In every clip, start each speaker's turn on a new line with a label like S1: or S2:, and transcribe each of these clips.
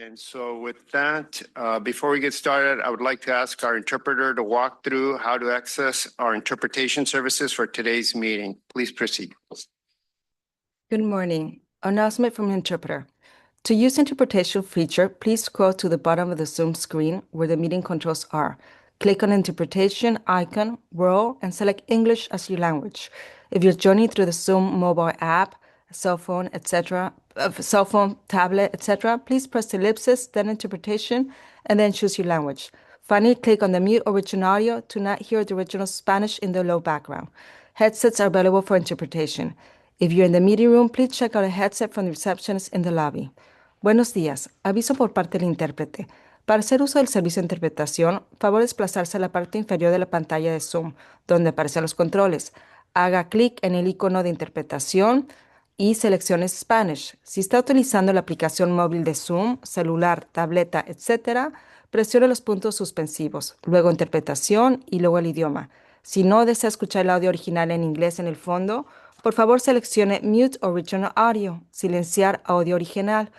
S1: And so with that, before we get started, I would like to ask our interpreter to walk through how to access our interpretation services for today's meeting. Please proceed.
S2: Good morning. Announcement from the interpreter. To use interpretation feature, please scroll to the bottom of the Zoom screen where the meeting controls are. Click on interpretation icon, world, and select English as your language. If you're joining through the Zoom mobile app, cell phone, etc., cell phone, tablet, etc., please press the ellipsis, then interpretation, and then choose your language. Finally, click on the mute original audio to not hear the original Spanish in the low background. Headsets are available for interpretation. If you're in the meeting room, please check out a headset from the receptionist in the lobby. Buenos días. Aviso por parte del intérprete. Para hacer uso del servicio de interpretación, favor desplazarse a la parte inferior de la pantalla de Zoom, donde aparecen los controles. Haga clic en el icono de interpretación y seleccione Spanish. Si está utilizando la aplicación móvil de Zoom, celular, tableta, etc., presione los puntos suspensivos, luego interpretación y luego el idioma. Si no desea escuchar el audio original en inglés en el fondo, por favor seleccione Mute Original Audio, silenciar audio original.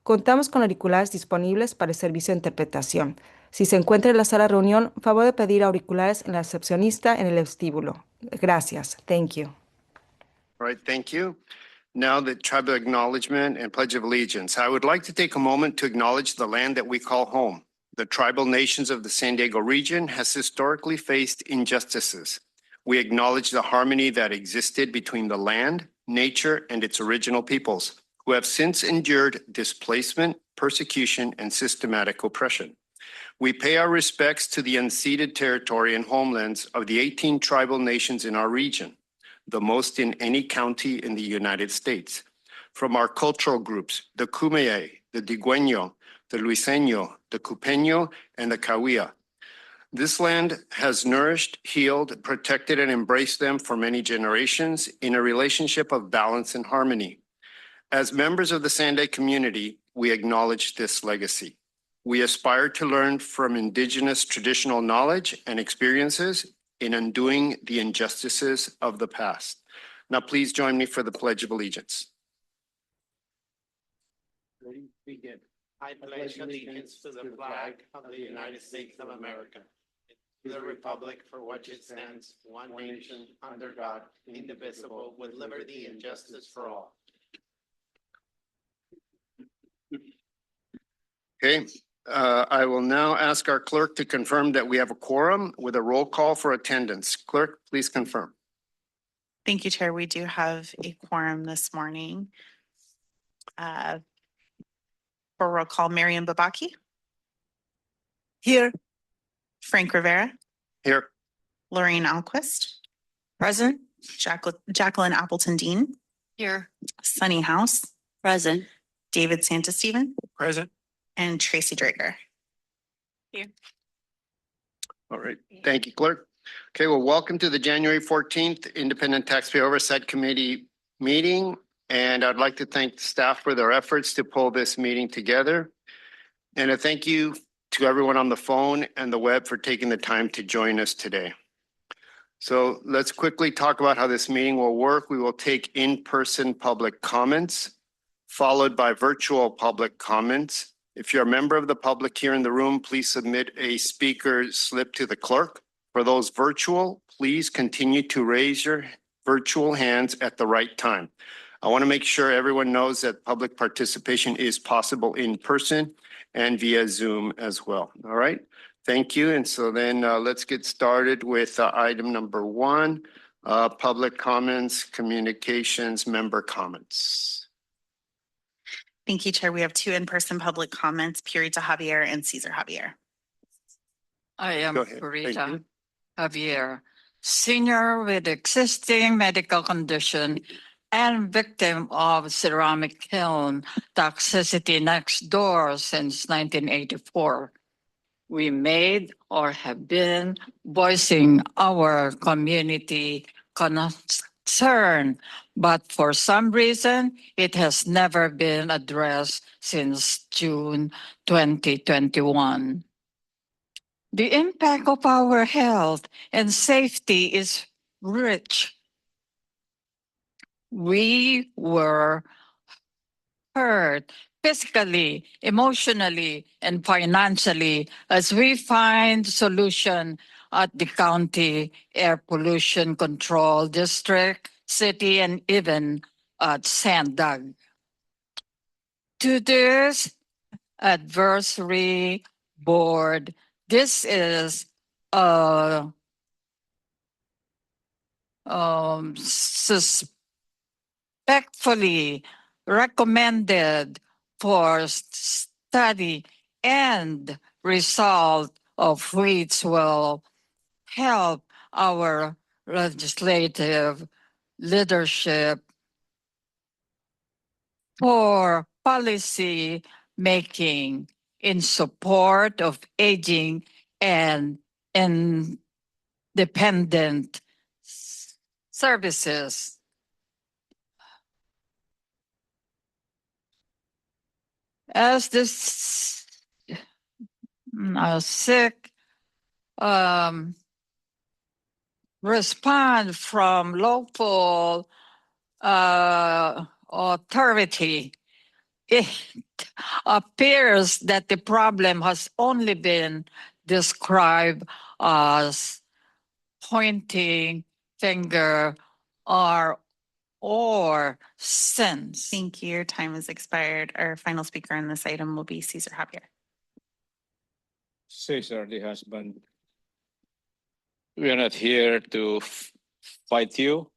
S2: Contamos con auriculares disponibles para el servicio de interpretación. Si se encuentra en la sala de reunión, favor de pedir auriculares en la recepcionista en el vestíbulo. Gracias. Thank you.
S1: All right, thank you. Now the tribal acknowledgement and pledge of allegiance. I would like to take a moment to acknowledge the land that we call home. The tribal nations of the San Diego region has historically faced injustices. We acknowledge the harmony that existed between the land, nature, and its original peoples, who have since endured displacement, persecution, and systematic oppression. We pay our respects to the unceded territory and homelands of the 18 tribal nations in our region, the most in any county in the United States. From our cultural groups, the Kumeyaay, the Digüeño, the Luiseño, the Cupeño, and the Cahuilla. This land has nourished, healed, protected, and embraced them for many generations in a relationship of balance and harmony. As members of the SANDAG community, we acknowledge this legacy. We aspire to learn from indigenous traditional knowledge and experiences in undoing the injustices of the past. Now, please join me for the Pledge of Allegiance.
S3: Ready? Begin. I pledge allegiance to the flag of the United States of America, to the republic for which it stands, one nation, under God, indivisible, with liberty and justice for all.
S1: Okay, I will now ask our clerk to confirm that we have a quorum with a roll call for attendance. Clerk, please confirm.
S4: Thank you, Chair. We do have a quorum this morning. For roll call, Miriam Babaki.
S5: Here.
S4: Frank Rivera.
S1: Here.
S4: Lorraine Alquist.
S5: Present.
S4: Jacqueline Appleton Dean.
S5: Here.
S4: Sunny House.
S5: Present.
S4: David Santasteven.
S3: Present.
S4: And Tracy Drager. Here.
S1: All right, thank you, clerk. Okay, well, welcome to the January 14th Independent Taxpayer Oversight Committee meeting. And I'd like to thank the staff for their efforts to pull this meeting together. And a thank you to everyone on the phone and the web for taking the time to join us today. So let's quickly talk about how this meeting will work. We will take in-person public comments, followed by virtual public comments. If you're a member of the public here in the room, please submit a speaker slip to the clerk. For those virtual, please continue to raise your virtual hands at the right time. I want to make sure everyone knows that public participation is possible in person and via Zoom as well. All right, thank you. And so then let's get started with item number 1, public comments, communications, member comments.
S4: Thank you, Chair. We have 2 in-person public comments, Purita Javier and Cesar Javier.
S5: I am
S1: Go ahead. Thank
S5: Purita
S1: you.
S5: Javier, senior with existing medical condition and victim of ceramic kiln toxicity next door since 1984. We made or have been voicing our community concern, but for some reason, it has never been addressed since June 2021. The impact of our health and safety is rich. We were hurt physically, emotionally, and financially as we find solution at the county air pollution control district, city, and even at SANDAG. To this advisory board, this is a respectfully recommended for study and result of which will help our legislative leadership for policy making in support of aging and independent services. As this sick respond from local authority, it appears that the problem has only been described as pointing finger or sense.
S4: Thank you. Your time has expired. Our final speaker on this item will be Cesar Javier.
S6: Cesar, the husband. We are not here to fight you.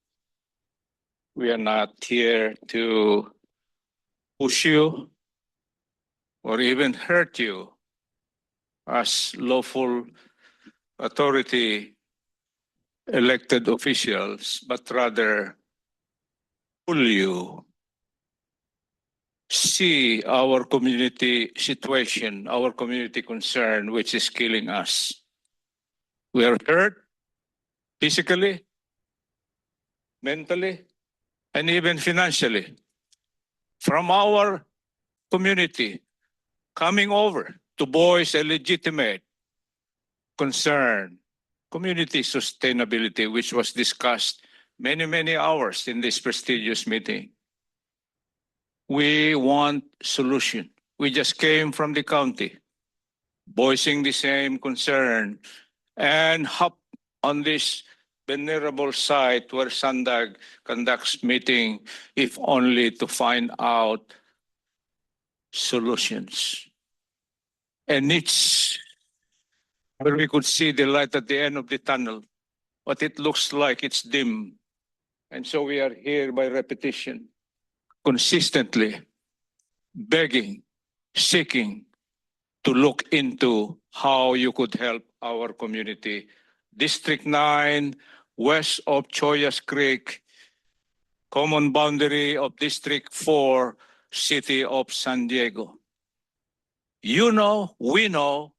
S6: We are not here to push you or even hurt you as lawful authority elected officials, but rather pull you. See our community situation, our community concern, which is killing us. We are hurt physically, mentally, and even financially from our community coming over to voice a legitimate concern, community sustainability, which was discussed many hours in this prestigious meeting. We want solution. We just came from the county, voicing the same concern, and hop on this venerable site where SANDAG conducts meeting, if only to find out solutions. And it's where we could see the light at the end of the tunnel, but it looks like it's dim. And so we are here by repetition, consistently begging, seeking to look into how you could help our community. District 9, west of Choyas Creek, common boundary of District 4, City of San Diego. You know, we know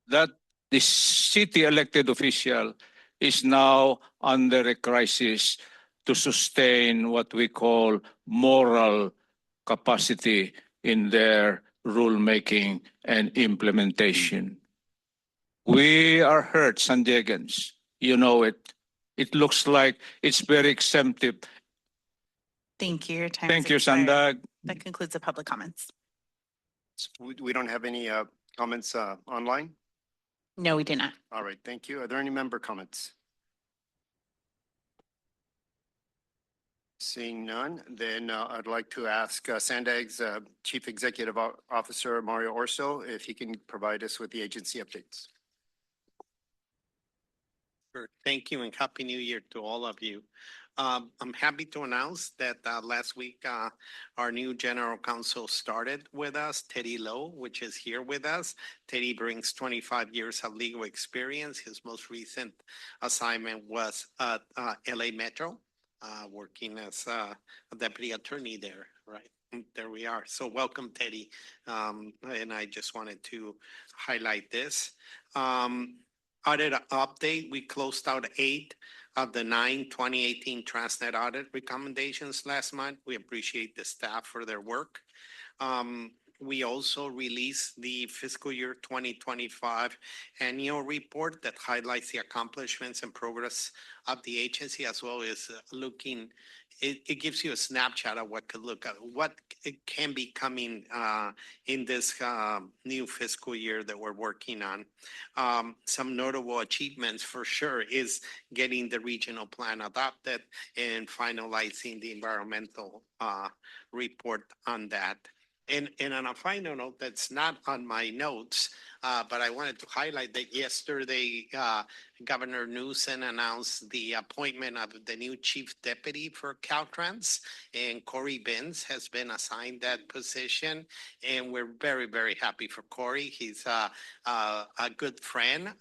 S6: that the city elected official is now under a crisis to sustain what we call moral capacity in their rulemaking and implementation. We are hurt, San Diegans. You know it. It looks like it's very exemptive.
S4: Thank you. Your time
S6: Thank
S4: has
S6: you,
S4: expired.
S6: SANDAG.
S4: That concludes the public comments.
S1: We don't have any comments online?
S4: No, we do not.
S1: All right, thank you. Are there any member comments? Seeing none, then I'd like to ask SANDAG's Chief Executive Officer, Mario Orso, if he can provide us with the agency updates.
S3: Sure. Thank you and Happy New Year to all of you. I'm happy to announce that last week our new General Counsel started with us, Teddy Lowe, which is here with us. Teddy brings 25 years of legal experience. His most recent assignment was at LA Metro, working as a deputy attorney there, right? There we are. So welcome, Teddy. And I just wanted to highlight this. Audit update, we closed out 8 of the 9 2018 TransNet audit recommendations last month. We appreciate the staff for their work. We also released the fiscal year 2025 annual report that highlights the accomplishments and progress of the agency, as well as it gives you a snapshot of what it can be coming in this new fiscal year that we're working on. Some notable achievements for sure is getting the regional plan adopted and finalizing the environmental report on that. And on a final note, that's not on my notes, but I wanted to highlight that yesterday, Governor Newsom announced the appointment of the new chief deputy for Caltrans, and Corey Benz has been assigned that position. And we're very, very happy for Corey. He's a good friend,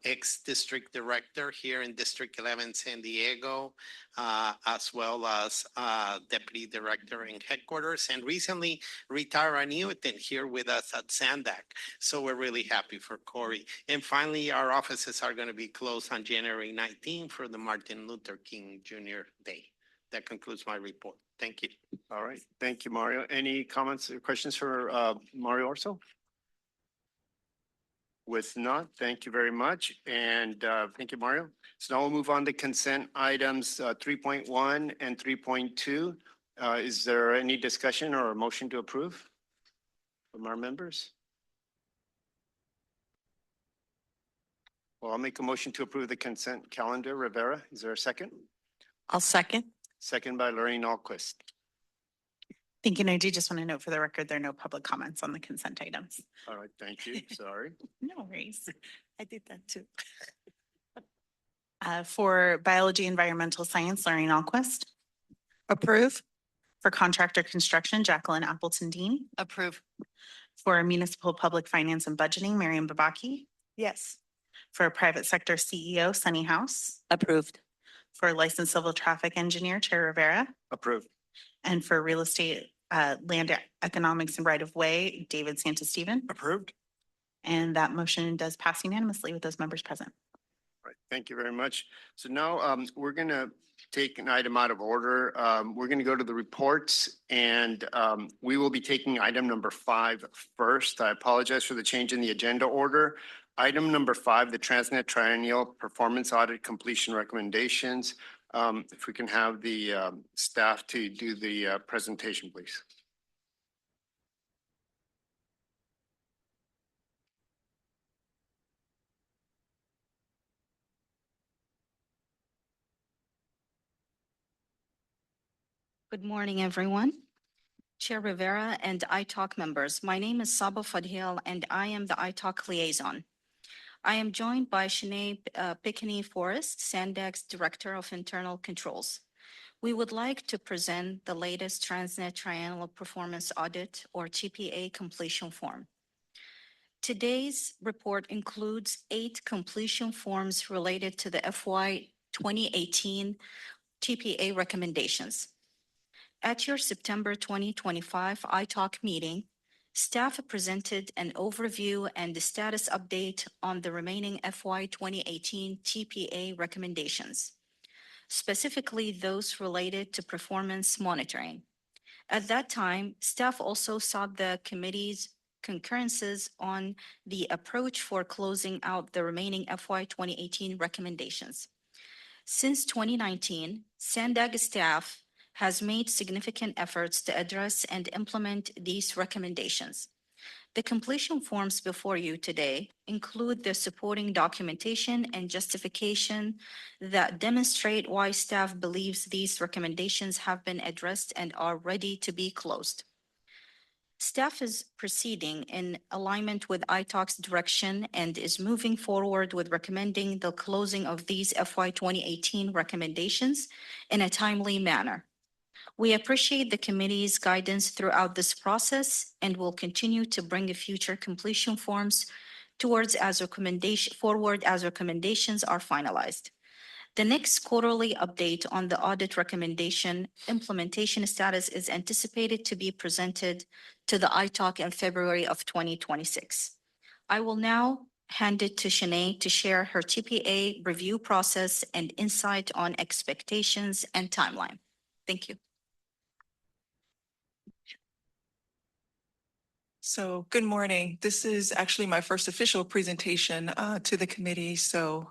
S3: ex-district director here in District 11 San Diego, as well as deputy director in headquarters, and recently retired annuitant here with us at SANDAG. So we're really happy for Corey. And finally, our offices are going to be closed on January 19 for the Martin Luther King Jr. Day. That concludes my report. Thank you.
S1: All right. Thank you, Mario. Any comments or questions for Mario Orso? With none, thank you very much. And thank you, Mario. So now we'll move on to consent items 3.1 and 3.2. Is there any discussion or a motion to approve from our members? Well, I'll make a motion to approve the consent calendar. Rivera, is there a second?
S4: I'll second.
S1: Second by Lorraine Alquist.
S4: Thank you. And I do just want to note for the record, there are no public comments on the consent items.
S1: All right, thank you. Sorry.
S4: No worries. I did that too. For biology, environmental science, Lorraine Alquist. Approve. For contractor construction, Jacqueline Appleton Dean.
S5: Approve.
S4: For municipal public finance and budgeting, Miriam Babaki.
S5: Yes.
S4: For private sector CEO, Sunny House.
S5: Approved.
S4: For licensed civil traffic engineer, Chair Rivera.
S1: Approved.
S4: And for real estate, land economics and right of way, David Santasteven.
S1: Approved.
S4: And that motion does pass unanimously with those members present.
S1: All right, thank you very much. So now we're going to take an item out of order. We're going to go to the reports, and we will be taking item number 5 first. I apologize for the change in the agenda order. Item number 5, the TransNet Triennial Performance Audit Completion Recommendations. If we can have the staff to do the presentation, please.
S7: Good morning, everyone. Chair Rivera and ITALK members, my name is Saba Fadhil, and I am the ITALK liaison. I am joined by Sinead Pickney-Forrest, SANDAG's Director of Internal Controls. We would like to present the latest TransNet Triennial Performance Audit, or TPA, completion form. Today's report includes 8 completion forms related to the FY 2018 TPA recommendations. At your September 2025 ITALK meeting, staff presented an overview and the status update on the remaining FY 2018 TPA recommendations, specifically those related to performance monitoring. At that time, staff also sought the committee's concurrences on the approach for closing out the remaining FY 2018 recommendations. Since 2019, SANDAG staff has made significant efforts to address and implement these recommendations. The completion forms before you today include the supporting documentation and justification that demonstrate why staff believes these recommendations have been addressed and are ready to be closed. Staff is proceeding in alignment with ITALK's direction and is moving forward with recommending the closing of these FY 2018 recommendations in a timely manner. We appreciate the committee's guidance throughout this process and will continue to bring future completion forms forward as recommendations are finalized. The next quarterly update on the audit recommendation implementation status is anticipated to be presented to the ITALK in February of 2026. I will now hand it to Sinead to share her TPA review process and insight on expectations and timeline. Thank you.
S8: So good morning. This is actually my first official presentation to the committee. So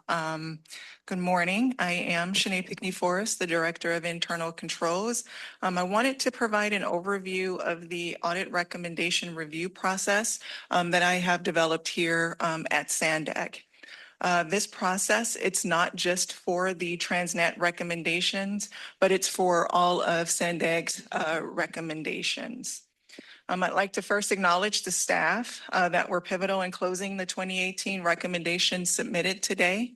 S8: good morning. I am Shanae Pickney-Forrest, the Director of Internal Controls. I wanted to provide an overview of the audit recommendation review process that I have developed here at SANDAG. This process, it's not just for the TransNet recommendations, but it's for all of SANDAG's recommendations. I'd like to first acknowledge the staff that were pivotal in closing the 2018 recommendations submitted today.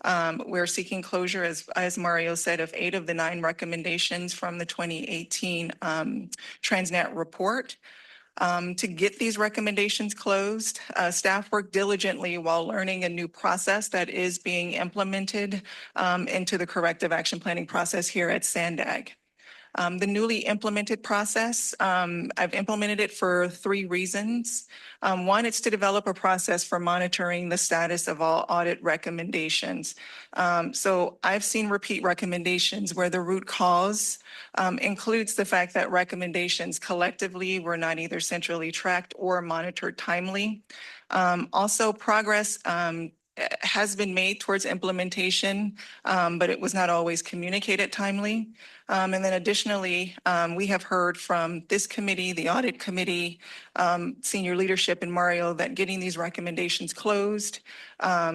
S8: We're seeking closure, as Mario said, of 8 of the 9 recommendations from the 2018 TransNet report. To get these recommendations closed, staff worked diligently while learning a new process that is being implemented into the corrective action planning process here at SANDAG. The newly implemented process, I've implemented it for 3 reasons. One, it's to develop a process for monitoring the status of all audit recommendations. So I've seen repeat recommendations where the root cause includes the fact that recommendations collectively were not either centrally tracked or monitored timely. Also, progress has been made towards implementation, but it was not always communicated timely. And then additionally, we have heard from this committee, the audit committee, senior leadership and Mario, that getting these recommendations closed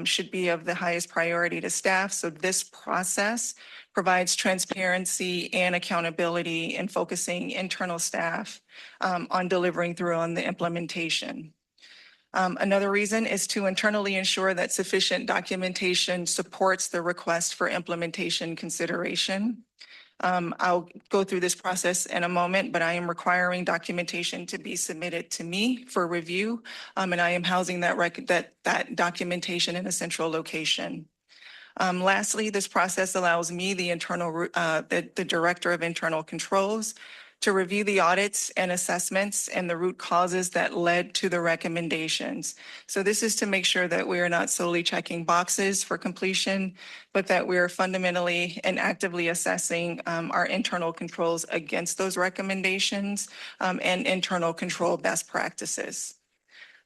S8: should be of the highest priority to staff. So this process provides transparency and accountability in focusing internal staff on delivering through on the implementation. Another reason is to internally ensure that sufficient documentation supports the request for implementation consideration. I'll go through this process in a moment, but I am requiring documentation to be submitted to me for review, and I am housing that documentation in a central location. Lastly, this process allows me, the Director of Internal Controls, to review the audits and assessments and the root causes that led to the recommendations. So this is to make sure that we are not solely checking boxes for completion, but that we are fundamentally and actively assessing our internal controls against those recommendations and internal control best practices.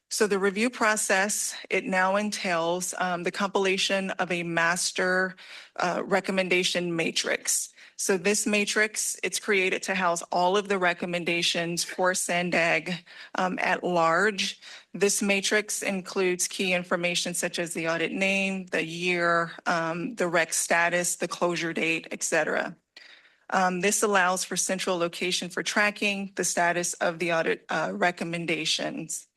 S8: So the review process, it now entails the compilation of a master recommendation matrix. So this matrix, it's created to house all of the recommendations for SANDAG at large. This matrix includes key information such as the audit name, the year, the rec status, the closure date, et cetera. This allows for central location for tracking the status of the audit recommendations.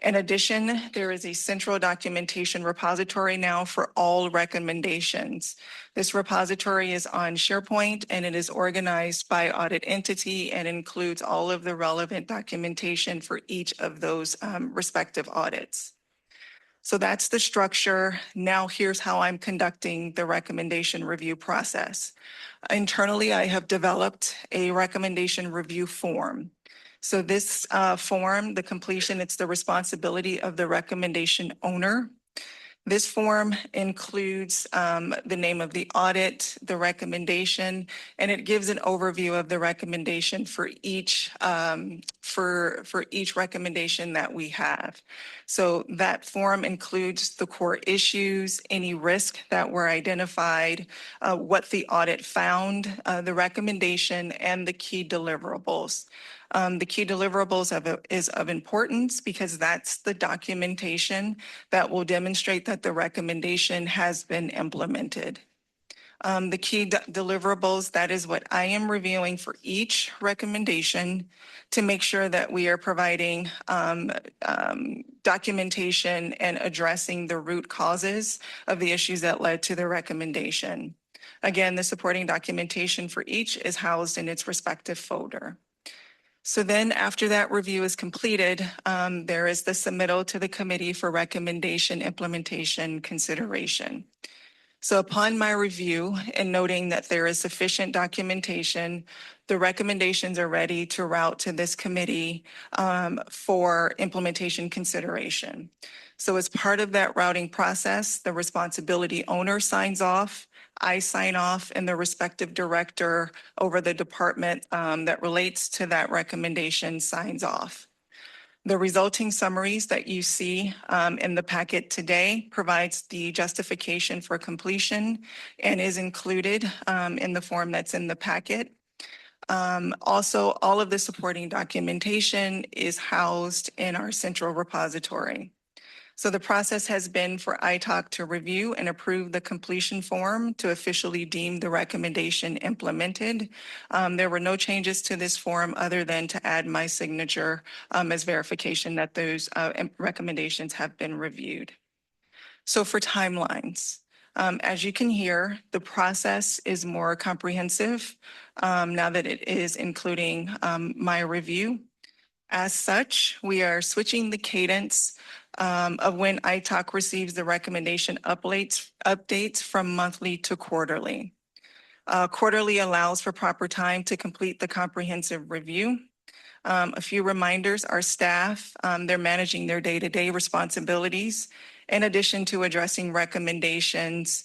S8: In addition, there is a central documentation repository now for all recommendations. This repository is on SharePoint and it is organized by audit entity and includes all of the relevant documentation for each of those respective audits. So that's the structure. Now here's how I'm conducting the recommendation review process. Internally, I have developed a recommendation review form. So this form, the completion, it's the responsibility of the recommendation owner. This form includes the name of the audit, the recommendation, and it gives an overview of the recommendation for each recommendation that we have. So that form includes the core issues, any risk that were identified, what the audit found, the recommendation, and the key deliverables. The key deliverables is of importance because that's the documentation that will demonstrate that the recommendation has been implemented. The key deliverables, that is what I am reviewing for each recommendation to make sure that we are providing documentation and addressing the root causes of the issues that led to the recommendation. Again, the supporting documentation for each is housed in its respective folder. So then after that review is completed, there is the submittal to the committee for recommendation implementation consideration. So upon my review and noting that there is sufficient documentation, the recommendations are ready to route to this committee for implementation consideration. So as part of that routing process, the responsibility owner signs off, I sign off, and the respective director over the department that relates to that recommendation signs off. The resulting summaries that you see in the packet today provides the justification for completion and is included in the form that's in the packet. Also, all of the supporting documentation is housed in our central repository. So the process has been for ITALK to review and approve the completion form to officially deem the recommendation implemented. There were no changes to this form other than to add my signature as verification that those recommendations have been reviewed. So for timelines, as you can hear, the process is more comprehensive now that it is including my review. As such, we are switching the cadence of when ITALK receives the recommendation updates from monthly to quarterly. Quarterly allows for proper time to complete the comprehensive review. A few reminders, our staff, they're managing their day-to-day responsibilities in addition to addressing recommendations.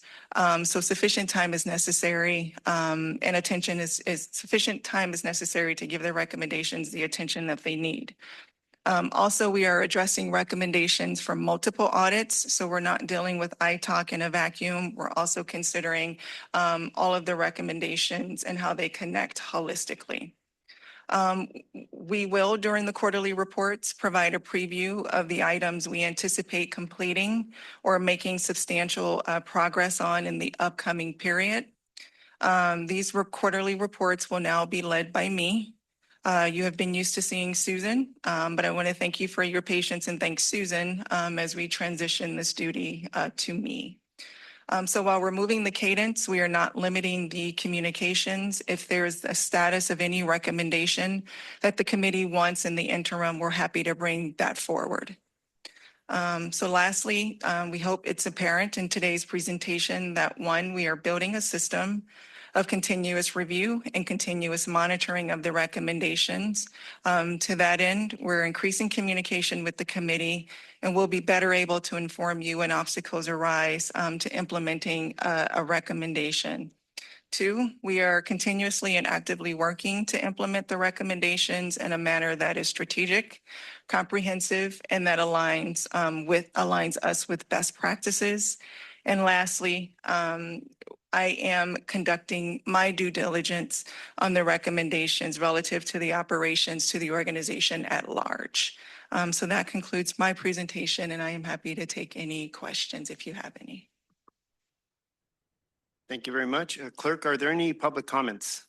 S8: So sufficient time is necessary and attention is sufficient time is necessary to give the recommendations the attention that they need. Also, we are addressing recommendations from multiple audits. So we're not dealing with ITALK in a vacuum. We're also considering all of the recommendations and how they connect holistically. We will, during the quarterly reports, provide a preview of the items we anticipate completing or making substantial progress on in the upcoming period. These quarterly reports will now be led by me. You have been used to seeing Susan, but I want to thank you for your patience and thank Susan as we transition this duty to me. So while we're moving the cadence, we are not limiting the communications. If there's a status of any recommendation that the committee wants in the interim, we're happy to bring that forward. So lastly, we hope it's apparent in today's presentation that one, we are building a system of continuous review and continuous monitoring of the recommendations. To that end, we're increasing communication with the committee and we'll be better able to inform you when obstacles arise to implementing a recommendation. Two, we are continuously and actively working to implement the recommendations in a manner that is strategic, comprehensive, and that aligns us with best practices. And lastly, I am conducting my due diligence on the recommendations relative to the operations to the organization at large. So that concludes my presentation, and I am happy to take any questions if you have any.
S1: Thank you very much. Clerk, are there any public comments?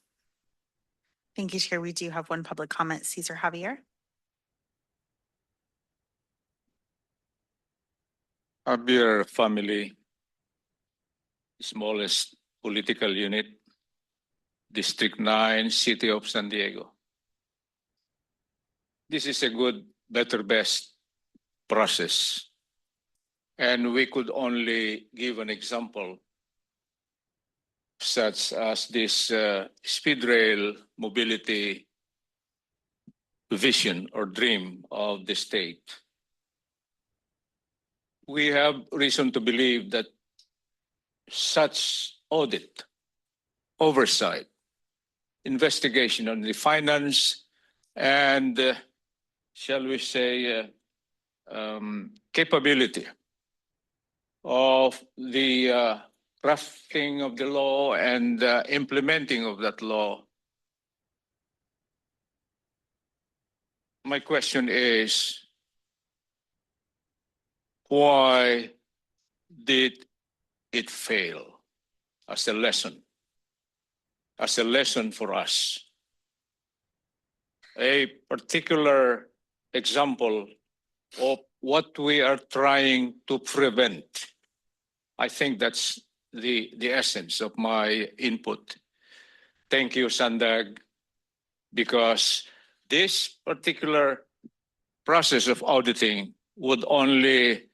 S4: Thank you, Chair. We do have one public comment, Cesar Javier.
S6: Javier family, smallest political unit, District 9, City of San Diego. This is a good, better, best process. And we could only give an example such as this speed rail mobility vision or dream of the state. We have reason to believe that such audit, oversight, investigation on the finance and, shall we say, capability of the crafting of the law and implementing of that law. My question is, why did it fail as a lesson for us? A particular example of what we are trying to prevent. I think that's the essence of my input. Thank you, SANDAG, because this particular process of auditing would only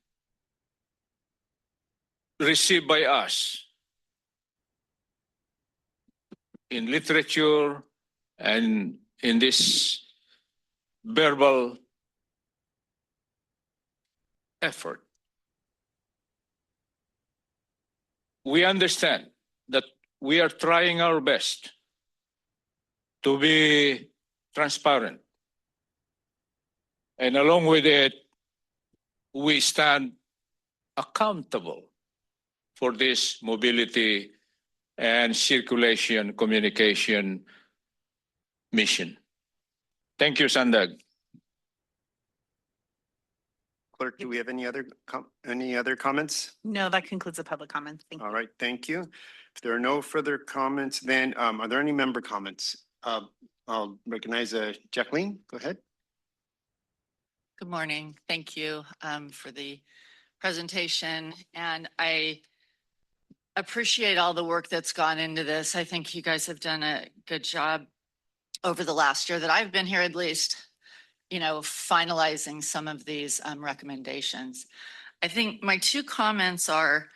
S6: received by us in literature and in this verbal effort. We understand that we are trying our best to be transparent, And along with it, we stand accountable for this mobility and circulation communication mission. Thank you, SANDAG.
S1: Clerk, do we have any other comments?
S4: No, that concludes the public comment. Thank you.
S1: All right, thank you. If there are no further comments, then are there any member comments? I'll recognize Jacqueline. Go ahead.
S5: Good morning. Thank you for the presentation. And I appreciate all the work that's gone into this. I think you guys have done a good job over the last year that I've been here, at least, you know, finalizing some of these recommendations. I think my two comments are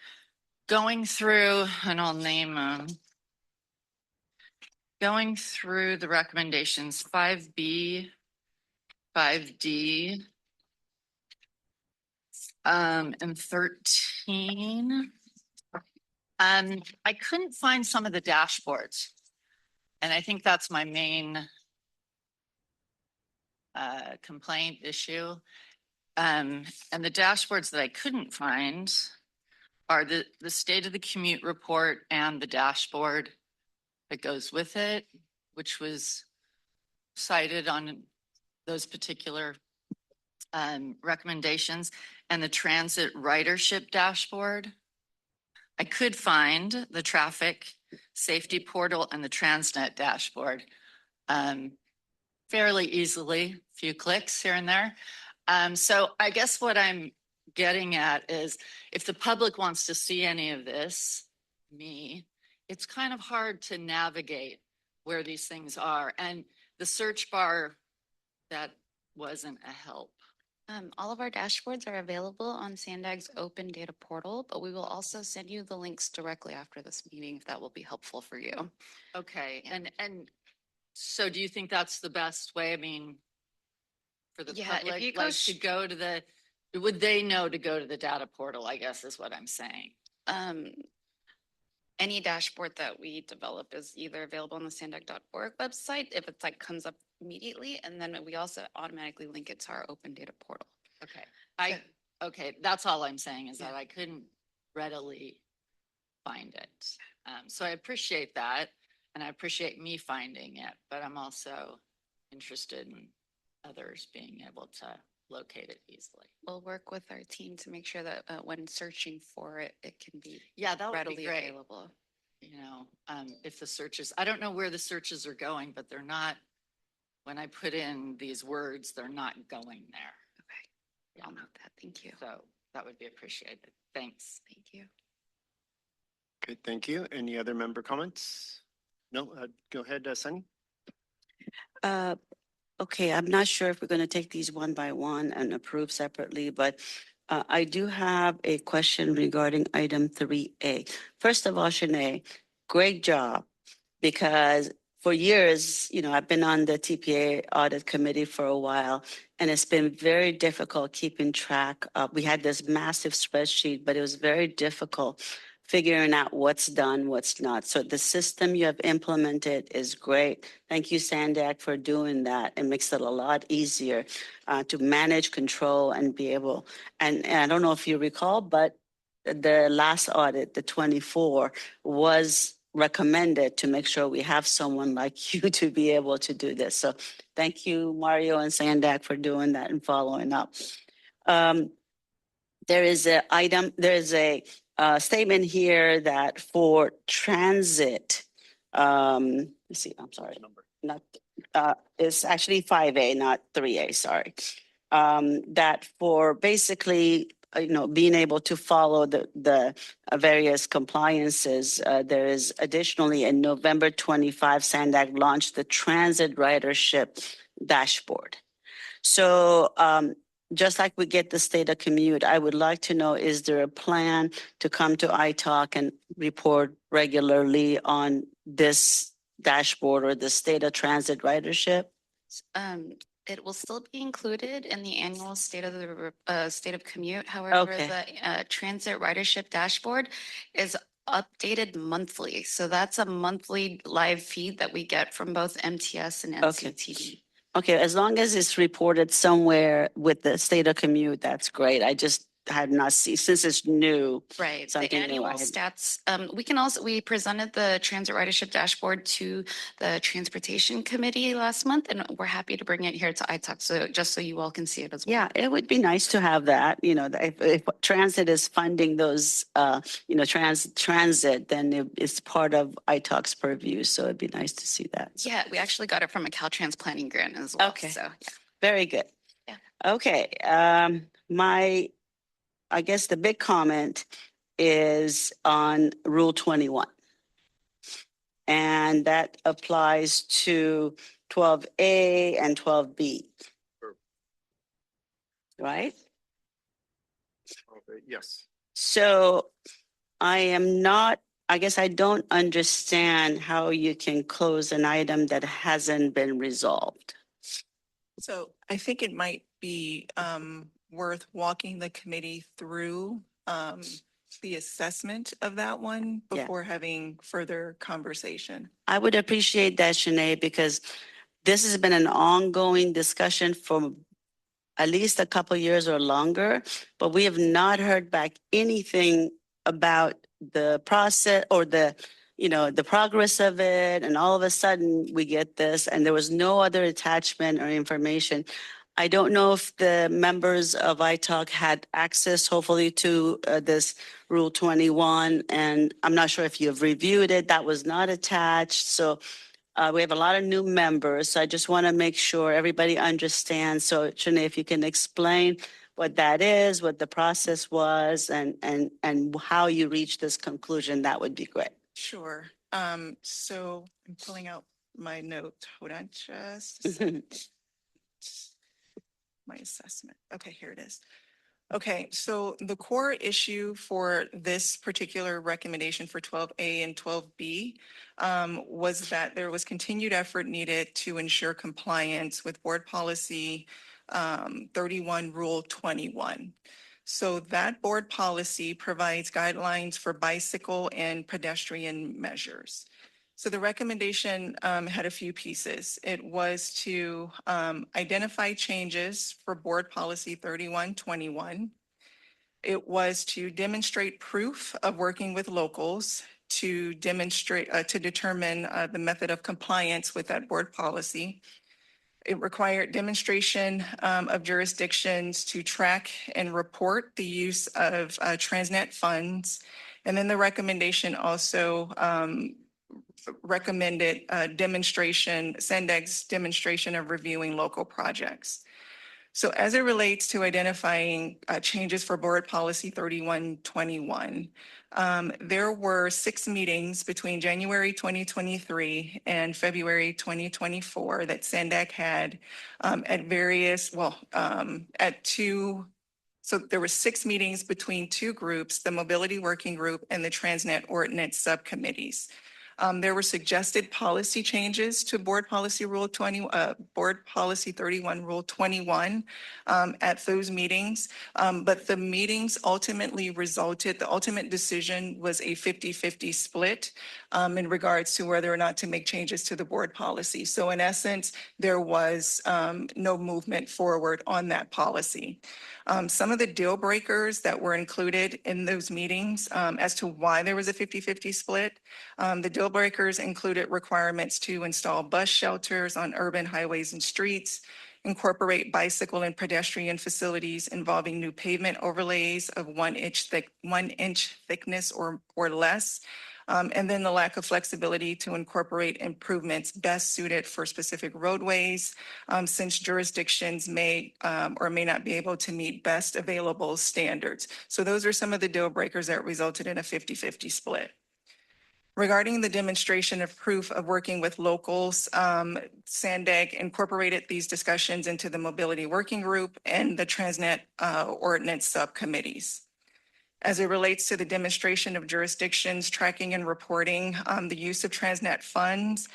S5: going through, and I'll name them, going through the recommendations 5B, 5D, and 13. I couldn't find some of the dashboards. And I think that's my main complaint issue. And the dashboards that I couldn't find are the state of the commute report and the dashboard that goes with it, which was cited on those particular recommendations, and the transit ridership dashboard. I could find the traffic safety portal and the TransNet dashboard fairly easily, a few clicks here and there. So I guess what I'm getting at is if the public wants to see any of this, it's kind of hard to navigate where these things are. And the search bar, that wasn't a help.
S9: All of our dashboards are available on SANDAG's open data portal, but we will also send you the links directly after this meeting if that will be helpful for you.
S5: Okay, and so do you think that's the best way? I mean, for the
S9: Yeah, if
S5: public,
S9: you go
S5: like to go to the, would they know to go to the data portal, I guess is what I'm saying.
S9: Any dashboard that we develop is either available on the sandag.org website if it's like comes up immediately, and then we also automatically link it to our open data portal.
S5: Okay, okay, that's all I'm saying is that I couldn't readily find it. So I appreciate that, and I appreciate me finding it, but I'm also interested in others being able to locate it easily.
S9: We'll work with our team to make sure that when searching for it, it can be
S5: that would
S9: readily
S5: be great.
S9: available.
S5: You know, if the searches, I don't know where the searches are going, but they're not, when I put in these words, they're not going there.
S9: Okay, I'll note that. Thank you.
S5: So that would be appreciated. Thanks.
S9: Thank you.
S1: Good, thank you. Any other member comments? No, go ahead, Sunny.
S10: Okay, I'm not sure if we're going to take these one by one and approve separately, but I do have a question regarding item 3A. First of all, Shanae, great job, because for years, you know, I've been on the TPA audit committee for a while, and it's been very difficult keeping track of, we had this massive spreadsheet, but it was very difficult figuring out what's done, what's not. So the system you have implemented is great. Thank you, SANDAG, for doing that. It makes it a lot easier to manage, control, and be able, and I don't know if you recall, but the last audit, the 24, was recommended to make sure we have someone like you to be able to do this. So thank you, Mario and SANDAG, for doing that and following up. There is a statement here that for transit, let's see, I'm sorry, not, it's actually 5A, not 3A, sorry. That for basically, you know, being able to follow the various compliances, there is additionally in November 25, SANDAG launched the transit ridership dashboard. So just like we get the state of commute, I would like to know, is there a plan to come to iTalk and report regularly on this dashboard or the state of transit ridership?
S9: It will still be included in the annual state of commute. However, the transit ridership dashboard is updated monthly. So that's a monthly live feed that we get from both MTS and NCTD.
S10: Okay, as long as it's reported somewhere with the state of commute, that's great. I just had not seen, since it's new.
S9: Right, the
S10: Something new,
S9: annual
S10: I had-
S9: stats, we presented the transit ridership dashboard to the Transportation Committee last month, and we're happy to bring it here to ITALK, so just so you all can see it as well.
S10: Yeah, it would be nice to have that, if transit is funding those, transit, then it's part of ITALK's purview, so it'd be nice to see that.
S9: Yeah, we actually got it from a Caltrans planning grant as well,
S10: Okay.
S9: so, yeah.
S10: Very good.
S9: Yeah.
S10: Okay, I guess the big comment is on Rule 21. And that applies to 12A and 12B. Right?
S1: Okay, yes.
S10: So I guess I don't understand how you can close an item that hasn't been resolved.
S8: So I think it might be worth walking the committee through the assessment of that one
S10: Yeah.
S8: before having further conversation.
S10: I would appreciate that, Sinead, because this has been an ongoing discussion for at least a couple of years or longer, but we have not heard back anything about the process or the progress of it. And all of a sudden we get this and there was no other attachment or information. I don't know if the members of ITALK had access, hopefully, to this Rule 21. And I'm not sure if you've reviewed it. That was not attached. So we have a lot of new members. So I just want to make sure everybody understands. So Sinead, if you can explain what that is, what the process was, and how you reached this conclusion, that would be great.
S8: Sure. So I'm pulling out my note. Hold on just a second. My assessment. Okay, here it is. Okay, so the core issue for this particular recommendation for 12A and 12B was that there was continued effort needed to ensure compliance with Board Policy 31, Rule 21. So that board policy provides guidelines for bicycle and pedestrian measures. So the recommendation had a few pieces. It was to identify changes for Board Policy 3121. It was to demonstrate proof of working with locals to determine the method of compliance with that board policy. It required demonstration of jurisdictions to track and report the use of TransNet funds. And then the recommendation also recommended SANDAG's demonstration of reviewing local projects. So as it relates to identifying changes for Board Policy 3121, there were 6 meetings between January 2023 and February 2024 that SANDAG had so there were 6 meetings between 2 groups, the Mobility Working Group and the TransNet Ordinance Subcommittees. There were suggested policy changes to Board Policy 31, Rule 21 at those meetings. But the meetings ultimately the ultimate decision was a 50-50 split in regards to whether or not to make changes to the board policy. So in essence, there was no movement forward on that policy. Some of the deal breakers that were included in those meetings as to why there was a 50-50 split, the deal breakers included requirements to install bus shelters on urban highways and streets, incorporate bicycle and pedestrian facilities involving new pavement overlays of 1 inch thickness or less, and then the lack of flexibility to incorporate improvements best suited for specific roadways, since jurisdictions may or may not be able to meet best available standards. So those are some of the deal breakers that resulted in a 50-50 split. Regarding the demonstration of proof of working with locals, SANDAG incorporated these discussions into the Mobility Working Group and the TransNet Ordinance Subcommittees. As it relates to the demonstration of jurisdictions, tracking and reporting the use of TransNet funds,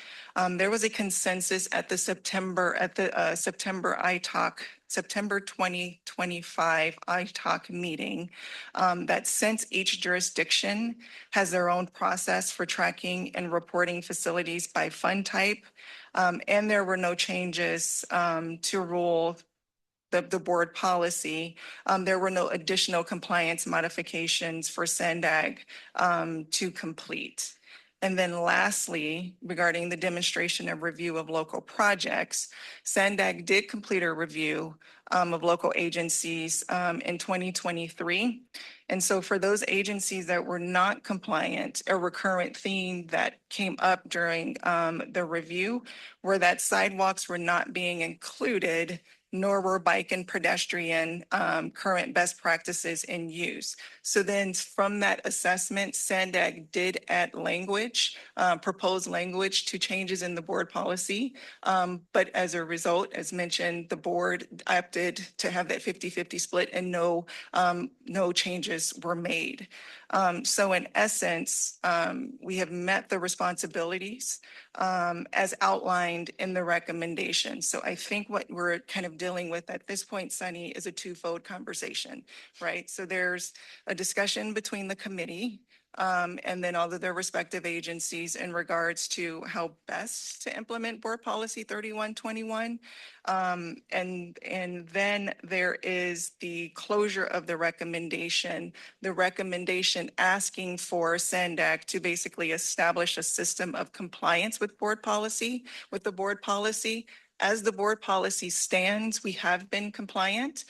S8: there was a consensus at the September ITALK, September 2025 ITALK meeting that since each jurisdiction has their own process for tracking and reporting facilities by fund type, and there were no changes to rule the board policy, there were no additional compliance modifications for SANDAG to complete. And then lastly, regarding the demonstration of review of local projects, SANDAG did complete a review of local agencies in 2023. And so for those agencies that were not compliant, a recurrent theme that came up during the review were that sidewalks were not being included, nor were bike and pedestrian current best practices in use. So then from that assessment, SANDAG did add language, proposed language to changes in the board policy. But as a result, as mentioned, the board opted to have that 50-50 split and no changes were made. So in essence, we have met the responsibilities as outlined in the recommendation. So I think what we're kind of dealing with at this point, Sunny, is a twofold conversation, right? So there's a discussion between the committee and then all of their respective agencies in regards to how best to implement board policy 3121. And then there is the closure of the recommendation asking for SANDAG to basically establish a system of compliance with board policy, with the board policy. As the board policy stands, we have been compliant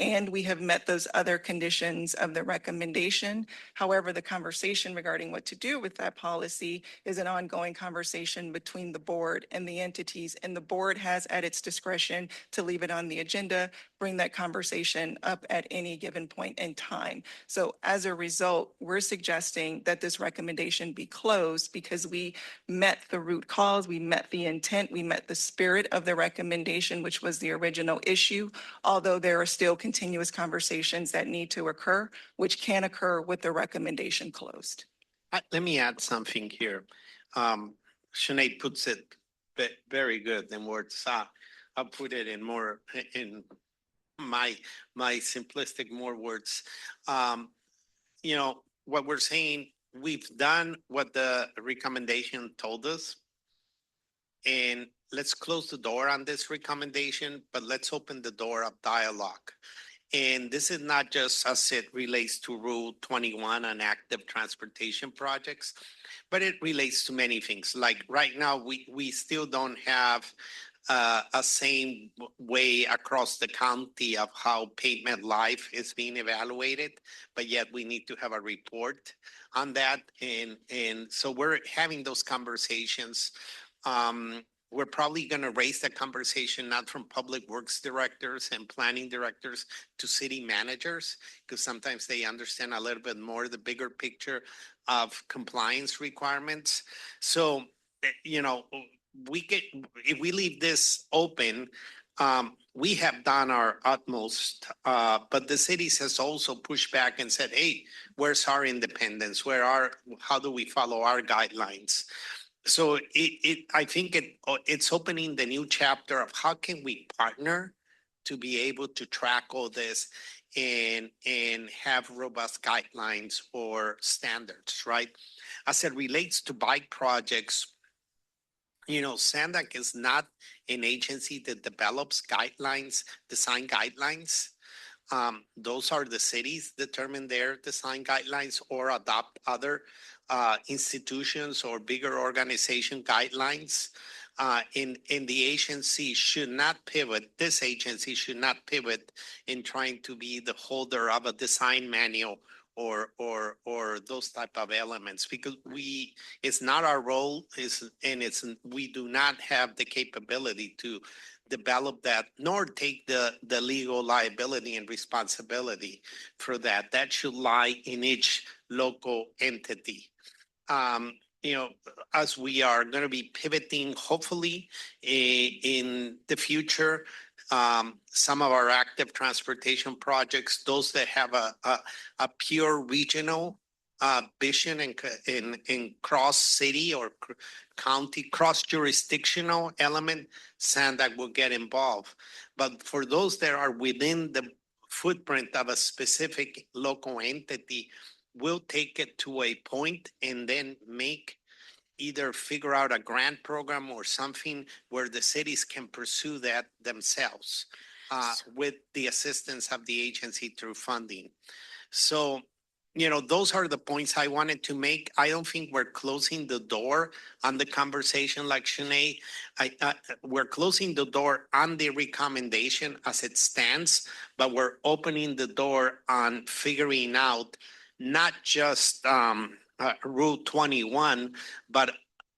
S8: and we have met those other conditions of the recommendation. However, the conversation regarding what to do with that policy is an ongoing conversation between the board and the entities, and the board has at its discretion to leave it on the agenda, bring that conversation up at any given point in time. So as a result, we're suggesting that this recommendation be closed because we met the root cause, we met the intent, we met the spirit of the recommendation, which was the original issue, although there are still continuous conversations that need to occur, which can occur with the recommendation closed.
S3: Let me add something here. Sinead puts it very good in words. I'll put it in more in my simplistic more words. You know, what we're saying, we've done what the recommendation told us, and let's close the door on this recommendation, but let's open the door of dialogue. And this is not just as it relates to Rule 21 on active transportation projects, but it relates to many things. Like right now, we still don't have a same way across the county of how pavement life is being evaluated, but yet we need to have a report on that. And so we're having those conversations. We're probably going to raise the conversation not from public works directors and planning directors to city managers, because sometimes they understand a little bit more the bigger picture of compliance requirements. So, you know, if we leave this open, we have done our utmost, but the cities has also pushed back and said, hey, where's our independence? How do we follow our guidelines? So I think it's opening the new chapter of how can we partner to be able to track all this and have robust guidelines or standards, right? As it relates to bike projects, you know, SANDAG is not an agency that develops guidelines, design guidelines. Those are the cities determine their design guidelines or adopt other institutions or bigger organization guidelines. And the agency should not pivot, this agency should not pivot in trying to be the holder of a design manual or those type of elements, because it's not our role, we do not have the capability to develop that, nor take the legal liability and responsibility for that. That should lie in each local entity. You know, as we are going to be pivoting, hopefully in the future, some of our active transportation projects, those that have a pure regional vision in cross city or county, cross jurisdictional element, SANDAG will get involved. But for those that are within the footprint of a specific local entity, we'll take it to a point and then either figure out a grant program or something where the cities can pursue that themselves with the assistance of the agency through funding. So, those are the points I wanted to make. I don't think we're closing the door on the conversation like Sinead. We're closing the door on the recommendation as it stands, but we're opening the door on figuring out not just Rule 21, but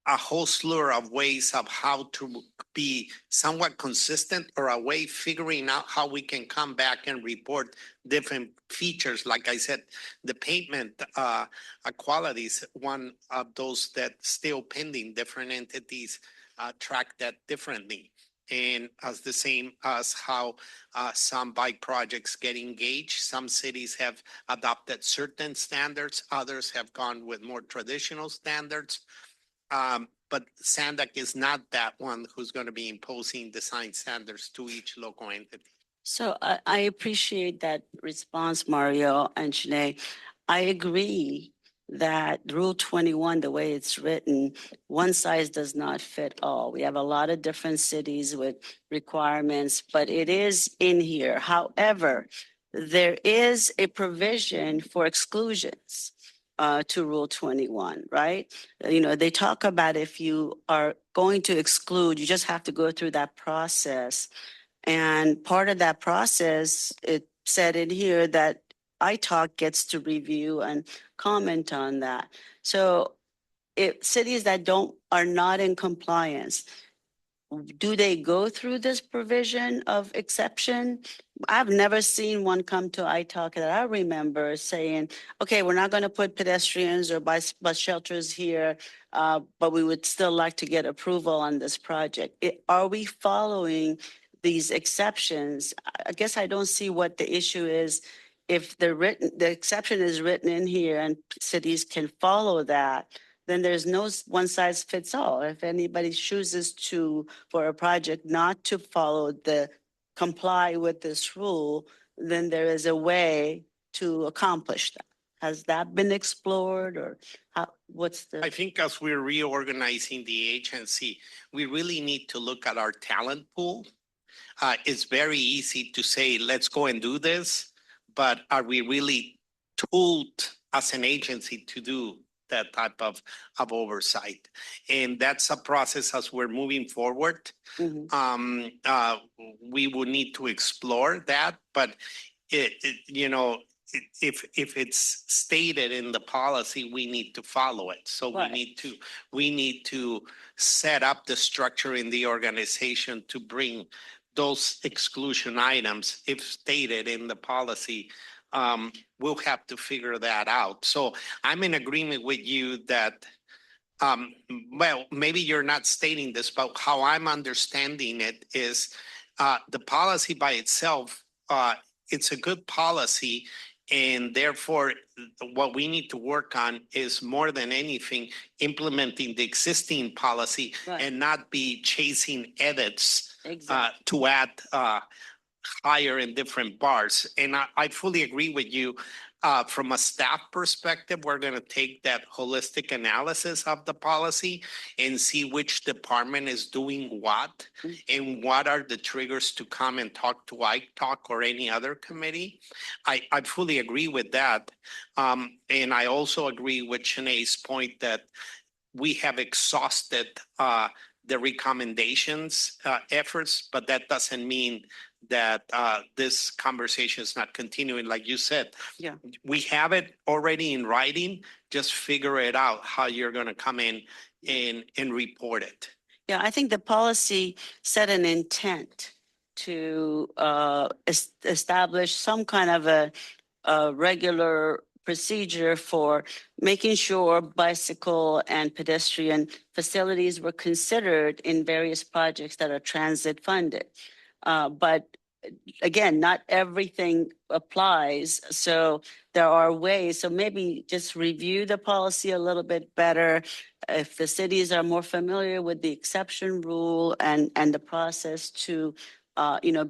S3: a whole slew of ways of how to be somewhat consistent or a way figuring out how we can come back and report different features. Like I said, the payment qualities, one of those that still pending, different entities track that differently. And as the same as how some bike projects get engaged, some cities have adopted certain standards, others have gone with more traditional standards. But SANDAG is not that one who's going to be imposing design standards to each local entity.
S10: So I appreciate that response, Mario and Sinead. I agree that Rule 21, the way it's written, one size does not fit all. We have a lot of different cities with requirements, but it is in here. However, there is a provision for exclusions to Rule 21, right? They talk about if you are going to exclude, you just have to go through that process. And part of that process, it said in here that ITALK gets to review and comment on that. So if cities that are not in compliance, do they go through this provision of exception? I've never seen one come to ITALK that I remember saying, okay, we're not going to put pedestrians or bus shelters here, but we would still like to get approval on this project. Are we following these exceptions? I guess I don't see what the issue is. If the exception is written in here and cities can follow that, then there's no one size fits all. If anybody chooses for a project not to comply with this rule, then there is a way to accomplish that. Has that been explored, or I
S3: think as we're reorganizing the agency, we really need to look at our talent pool. It's very easy to say, let's go and do this, but are we really tooled as an agency to do that type of oversight? And that's a process as we're moving forward.
S10: Mm-hmm.
S3: We would need to explore that, but if it's stated in the policy, we need to follow it. So
S10: Right.
S3: we need to set up the structure in the organization to bring those exclusion items, if stated in the policy. We'll have to figure that out. So I'm in agreement with you that, well, maybe you're not stating this, but how I'm understanding it is the policy by itself, it's a good policy. And therefore, what we need to work on is more than anything, implementing the existing policy
S10: Right.
S3: and not be chasing edits
S10: Exactly.
S3: to add higher and different bars. And I fully agree with you. From a staff perspective, we're going to take that holistic analysis of the policy and see which department is doing what and what are the triggers to come and talk to ITALK or any other committee. I fully agree with that. And I also agree with Sinead's point that we have exhausted the recommendations efforts, but that doesn't mean that this conversation is not continuing. Like you said,
S10: Yeah.
S3: we have it already in writing. Just figure it out how you're going to come in and report it.
S10: Yeah, I think the policy set an intent to establish some kind of a regular procedure for making sure bicycle and pedestrian facilities were considered in various projects that are transit funded. But again, not everything applies. So there are ways. So maybe just review the policy a little bit better. If the cities are more familiar with the exception rule and the process to,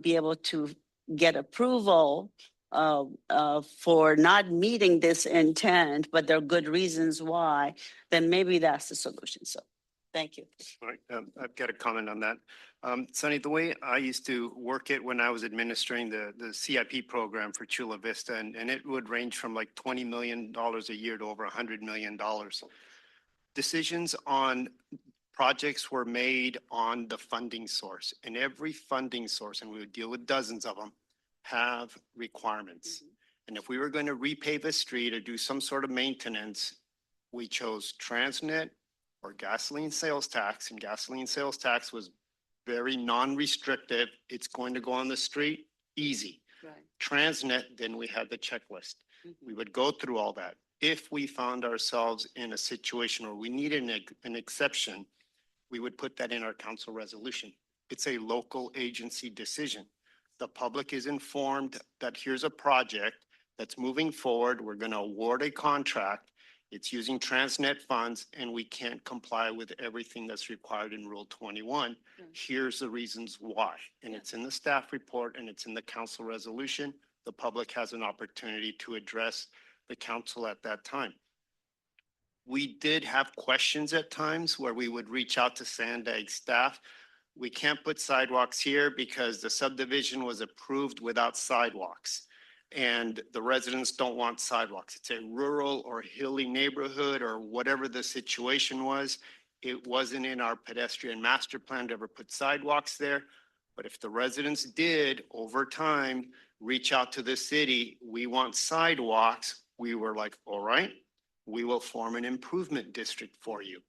S10: be able to get approval for not meeting this intent, but there are good reasons why, then maybe that's the solution. So thank you.
S1: All right, I've got a comment on that. Sonny, the way I used to work it when I was administering the CIP program for Chula Vista, and it would range from like $20 million a year to over $100 million. Decisions on projects were made on the funding source, and every funding source, and we would deal with dozens of them, have requirements. And if we were going to repave a street or do some sort of maintenance, we chose TransNet or gasoline sales tax, and gasoline sales tax was very non-restrictive. It's going to go on the street, easy.
S10: Right.
S1: TransNet, then we had the checklist. We would go through all that. If we found ourselves in a situation where we needed an exception, we would put that in our council resolution. It's a local agency decision. The public is informed that here's a project that's moving forward. We're going to award a contract. It's using TransNet funds, and we can't comply with everything that's required in Rule 21. Here's the reasons why. And it's in the staff report, and it's in the council resolution. The public has an opportunity to address the council at that time. We did have questions at times where we would reach out to SANDAG staff. We can't put sidewalks here because the subdivision was approved without sidewalks. And the residents don't want sidewalks. It's a rural or hilly neighborhood or whatever the situation was. It wasn't in our pedestrian master plan to ever put sidewalks there. But if the residents did over time reach out to the city, we want sidewalks, we were like, all right, we will form an improvement district for you.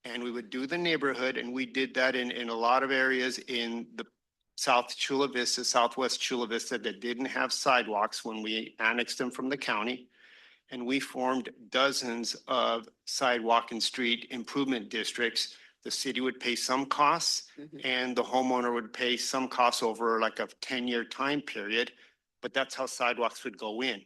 S1: And we would do the neighborhood, and we did that in a lot of areas in the South Chula Vista, Southwest Chula Vista that didn't have sidewalks when we annexed them from the county. And we formed dozens of sidewalk and street improvement districts. The city would pay some costs and the homeowner would pay some costs over like a 10-year time period, but that's how sidewalks would go in.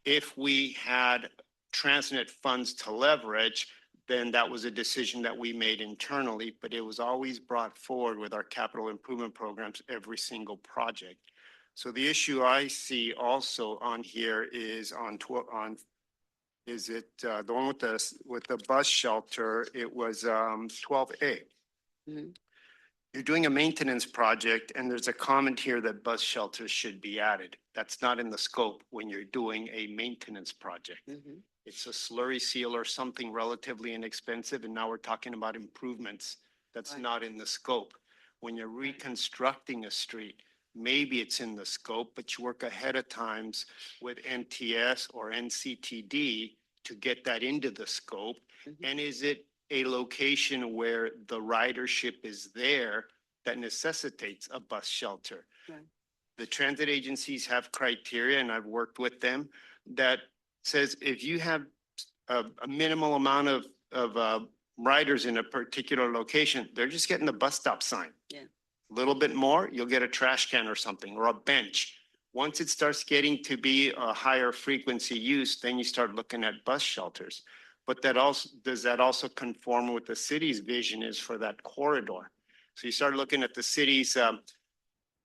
S1: If we had TransNet funds to leverage, then that was a decision that we made internally, but it was always brought forward with our capital improvement programs, every single project. So the issue I see also on here is is it the one with the bus shelter? It was 12A. You're doing a maintenance project, and there's a comment here that bus shelters should be added. That's not in the scope when you're doing a maintenance project. It's a slurry seal or something relatively inexpensive, and now we're talking about improvements. That's not in the scope. When you're reconstructing a street, maybe it's in the scope, but you work ahead of times with NTS or NCTD to get that into the scope. And is it a location where the ridership is there that necessitates a bus shelter? The transit agencies have criteria, and I've worked with them, that says if you have a minimal amount of riders in a particular location, they're just getting the bus stop sign. A little bit more, you'll get a trash can or something, or a bench. Once it starts getting to be a higher frequency use, then you start looking at bus shelters. But that also, does that also conform with the city's vision is for that corridor? So you start looking at the city's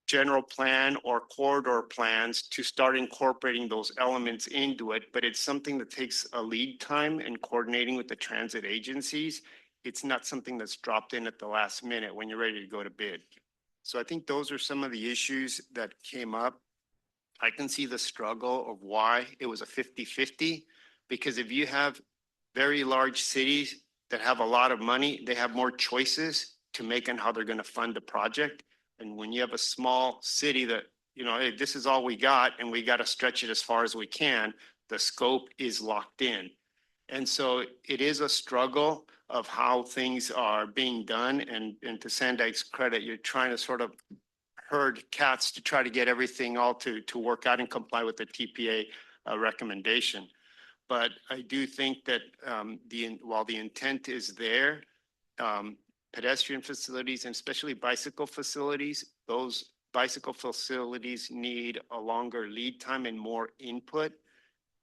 S1: general plan or corridor plans to start incorporating those elements into it, but it's something that takes a lead time in coordinating with the transit agencies. It's not something that's dropped in at the last minute when you're ready to go to bid. So I think those are some of the issues that came up. I can see the struggle of why it was a 50-50, because if you have very large cities that have a lot of money, they have more choices to make on how they're going to fund a project. And when you have a small city that, hey, this is all we got and we got to stretch it as far as we can, the scope is locked in. And so it is a struggle of how things are being done. And to SANDAG's credit, you're trying to sort of herd cats to try to get everything all to work out and comply with the TPA recommendation. But I do think that while the intent is there, pedestrian facilities and especially bicycle facilities, those bicycle facilities need a longer lead time and more input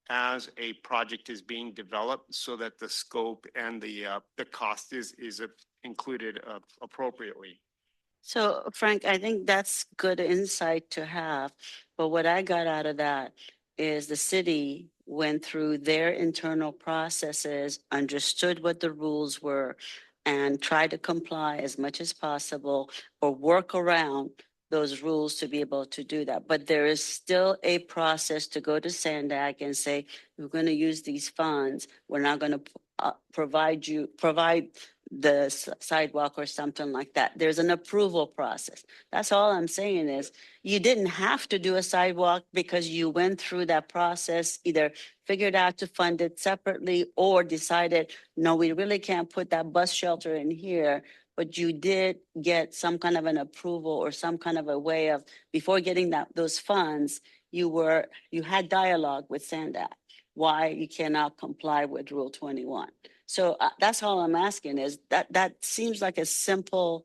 S1: as a project is being developed so that the scope and the cost is included appropriately.
S10: So Frank, I think that's good insight to have. But what I got out of that is the city went through their internal processes, understood what the rules were, and tried to comply as much as possible or work around those rules to be able to do that. But there is still a process to go to SANDAG and say, we're going to use these funds. We're not going to provide the sidewalk or something like that. There's an approval process. That's all I'm saying is you didn't have to do a sidewalk because you went through that process, either figured out to fund it separately or decided, no, we really can't put that bus shelter in here. But you did get some kind of an approval or some kind of a way of, before getting those funds, you had dialogue with SANDAG, why you cannot comply with Rule 21. So that's all I'm asking is that seems like a simple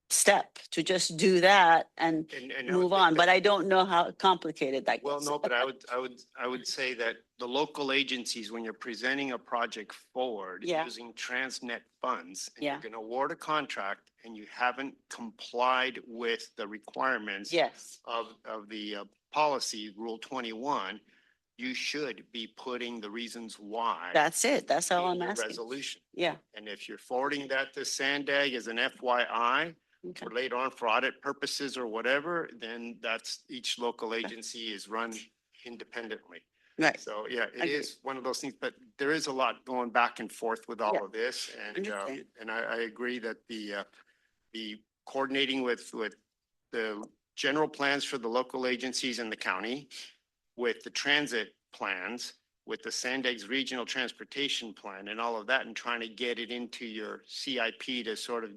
S10: step to just do that and move on, but I don't know how complicated that gets.
S1: Well, no, but I would say that the local agencies, when you're presenting a project forward using TransNet funds, and you're going to award a contract and you haven't complied with the requirements of the policy, Rule 21, you should be putting the reasons why.
S10: That's it. That's all
S1: in
S10: I'm
S1: your
S10: asking.
S1: resolution.
S10: Yeah.
S1: And if you're forwarding that to SANDAG as an FYI,
S10: Okay.
S1: or later on for audit purposes or whatever, then that's each local agency is run independently.
S10: Right.
S1: So yeah, it
S10: Agree.
S1: is one of those things, but there is a lot going back and forth with all of this.
S10: Understand.
S1: And I agree that the coordinating with the general plans for the local agencies in the county, with the transit plans, with the SANDAG's regional transportation plan and all of that, and trying to get it into your CIP to sort of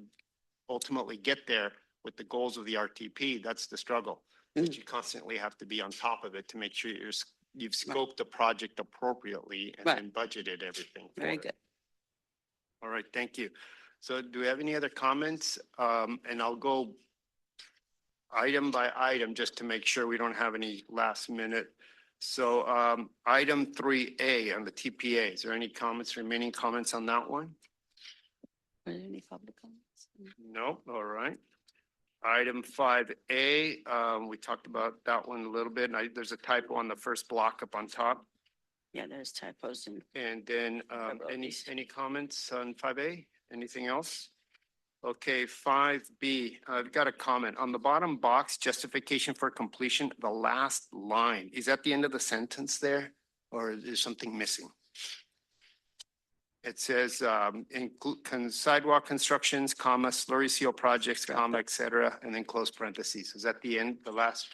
S1: ultimately get there with the goals of the RTP, that's the struggle. That you constantly have to be on top of it to make sure you've scoped the project appropriately and then budgeted everything for
S10: Very
S1: it.
S10: good.
S1: All right, thank you. So do we have any other comments? And I'll go item by item just to make sure we don't have any last minute. So item 3A on the TPA, is there any remaining comments on that one?
S10: Are there any public comments?
S1: No, all right. Item 5A, we talked about that one a little bit. There's a typo on the first block up on top.
S10: Yeah, there's typos in.
S1: And then any comments on 5A? Anything else? Okay, 5B, I've got a comment. On the bottom box, justification for completion, the last line, is that the end of the sentence there? Or is something missing? It says include sidewalk constructions, comma, slurry seal projects, comma, et cetera, and then close parentheses. Is that the end, the last?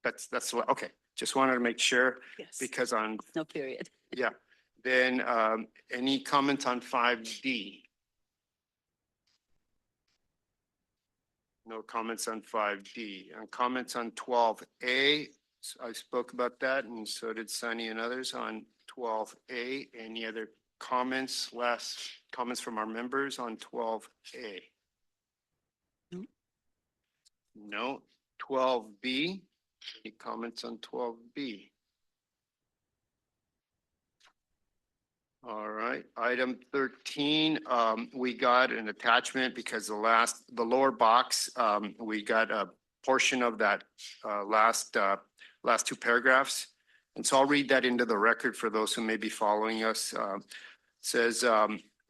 S1: That's what, okay. Just wanted to make sure because on.
S10: No period.
S1: Yeah. Then any comments on 5D? No comments on 5D. And comments on 12A, I spoke about that, and so did Sunny and others on 12A. Any other comments, last comments from our members on 12A? No. 12B, any comments on 12B? All right, item 13, we got an attachment because the lower box, we got a portion of that last two paragraphs. And so I'll read that into the record for those who may be following us. Says,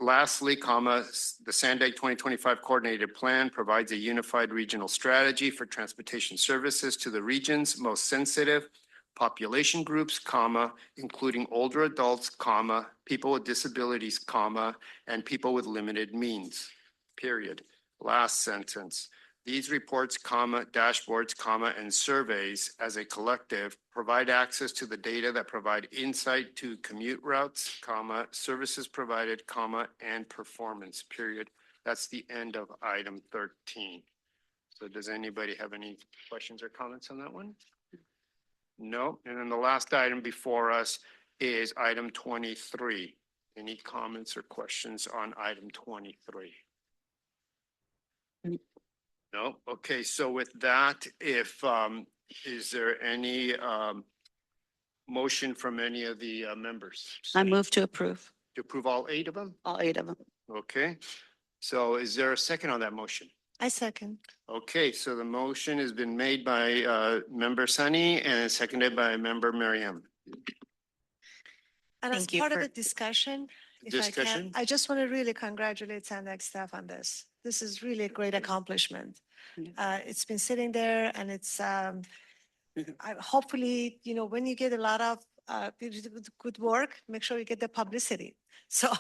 S1: lastly, comma, the SANDAG 2025 coordinated plan provides a unified regional strategy for transportation services to the region's most sensitive population groups, comma, including older adults, comma, people with disabilities, comma, and people with limited means, period. Last sentence. These reports, comma, dashboards, comma, and surveys as a collective provide access to the data that provide insight to commute routes, comma, services provided, comma, and performance, period. That's the end of item 13. So does anybody have any questions or comments on that one? No. And then the last item before us is item 23. Any comments or questions on item 23? No? Okay, so with that, if, is there any, motion from any of the members?
S10: I move to approve
S1: To approve all 8 of them?
S10: all 8 of them.
S1: Okay, so is there a second on that motion?
S11: I second.
S1: Okay, so the motion has been made by member Sunny and seconded by member Miriam.
S11: And as
S4: Thank you
S11: part of
S4: for-
S11: the discussion, if I
S1: Discussion?
S11: can, I just want to really congratulate SANDAG staff on this. This is really a great accomplishment. It's been sitting there and it's, hopefully, you know, when you get a lot of good work, make sure you get the publicity. So,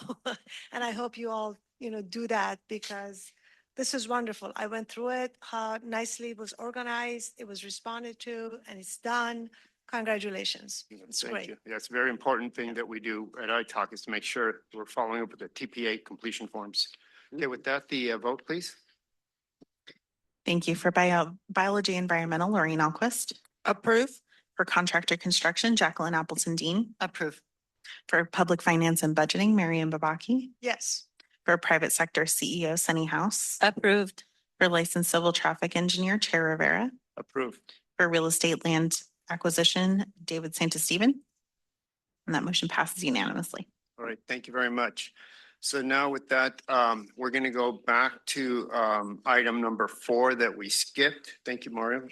S11: and I hope you all, you know, do that because this is wonderful. I went through it, how nicely it was organized, it was responded to, and it's done. Congratulations. It's
S1: Thank
S11: great.
S1: you. That's a very important thing that we do at iTalk is to make sure we're following up with the TPA completion forms. Okay, with that, the vote, please.
S4: Thank you. For biology environmental, Lorraine Alquist. Approve. For contractor construction, Jacqueline Appleton Dean.
S5: Approve.
S4: For public finance and budgeting, Mariam Babaki.
S11: Yes.
S4: For private sector CEO, Sunny House.
S10: Approved.
S4: For licensed civil traffic engineer, Chair Rivera.
S1: Approved.
S4: For real estate land acquisition, David Santos-Stephen. And that motion passes unanimously.
S1: All right, thank you very much. So now with that, we're going to go back to item number 4 that we skipped. Thank you, Mario.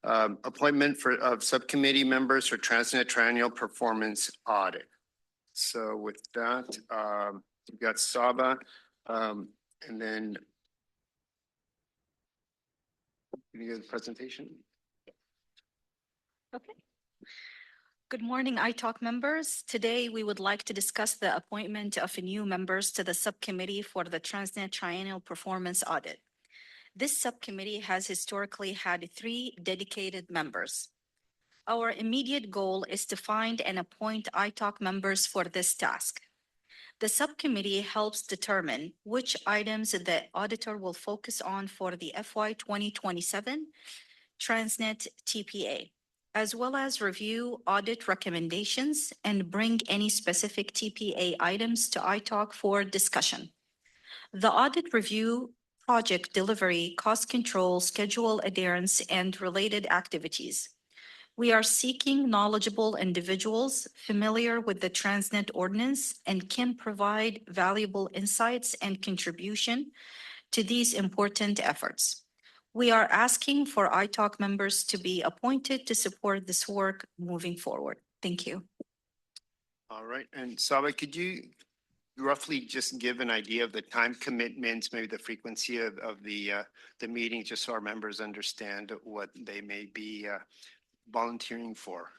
S1: Appointment of subcommittee members for TransNet Triennial Performance Audit. So with that, we've got Saba, and then can you give the presentation?
S7: Okay. Good morning, iTalk members. Today, we would like to discuss the appointment of new members to the subcommittee for the TransNet Triennial Performance Audit. This subcommittee has historically had 3 dedicated members. Our immediate goal is to find and appoint iTalk members for this task. The subcommittee helps determine which items the auditor will focus on for the FY 2027 TransNet TPA, as well as review audit recommendations and bring any specific TPA items to iTalk for discussion. The audit review project delivery, cost control, schedule adherence, and related activities. We are seeking knowledgeable individuals familiar with the TransNet ordinance and can provide valuable insights and contribution to these important efforts. We are asking for iTalk members to be appointed to support this work moving forward. Thank you.
S1: All right, and Saba, could you roughly just give an idea of the time commitments, maybe the frequency of the meeting, just so our members understand what they may be volunteering for?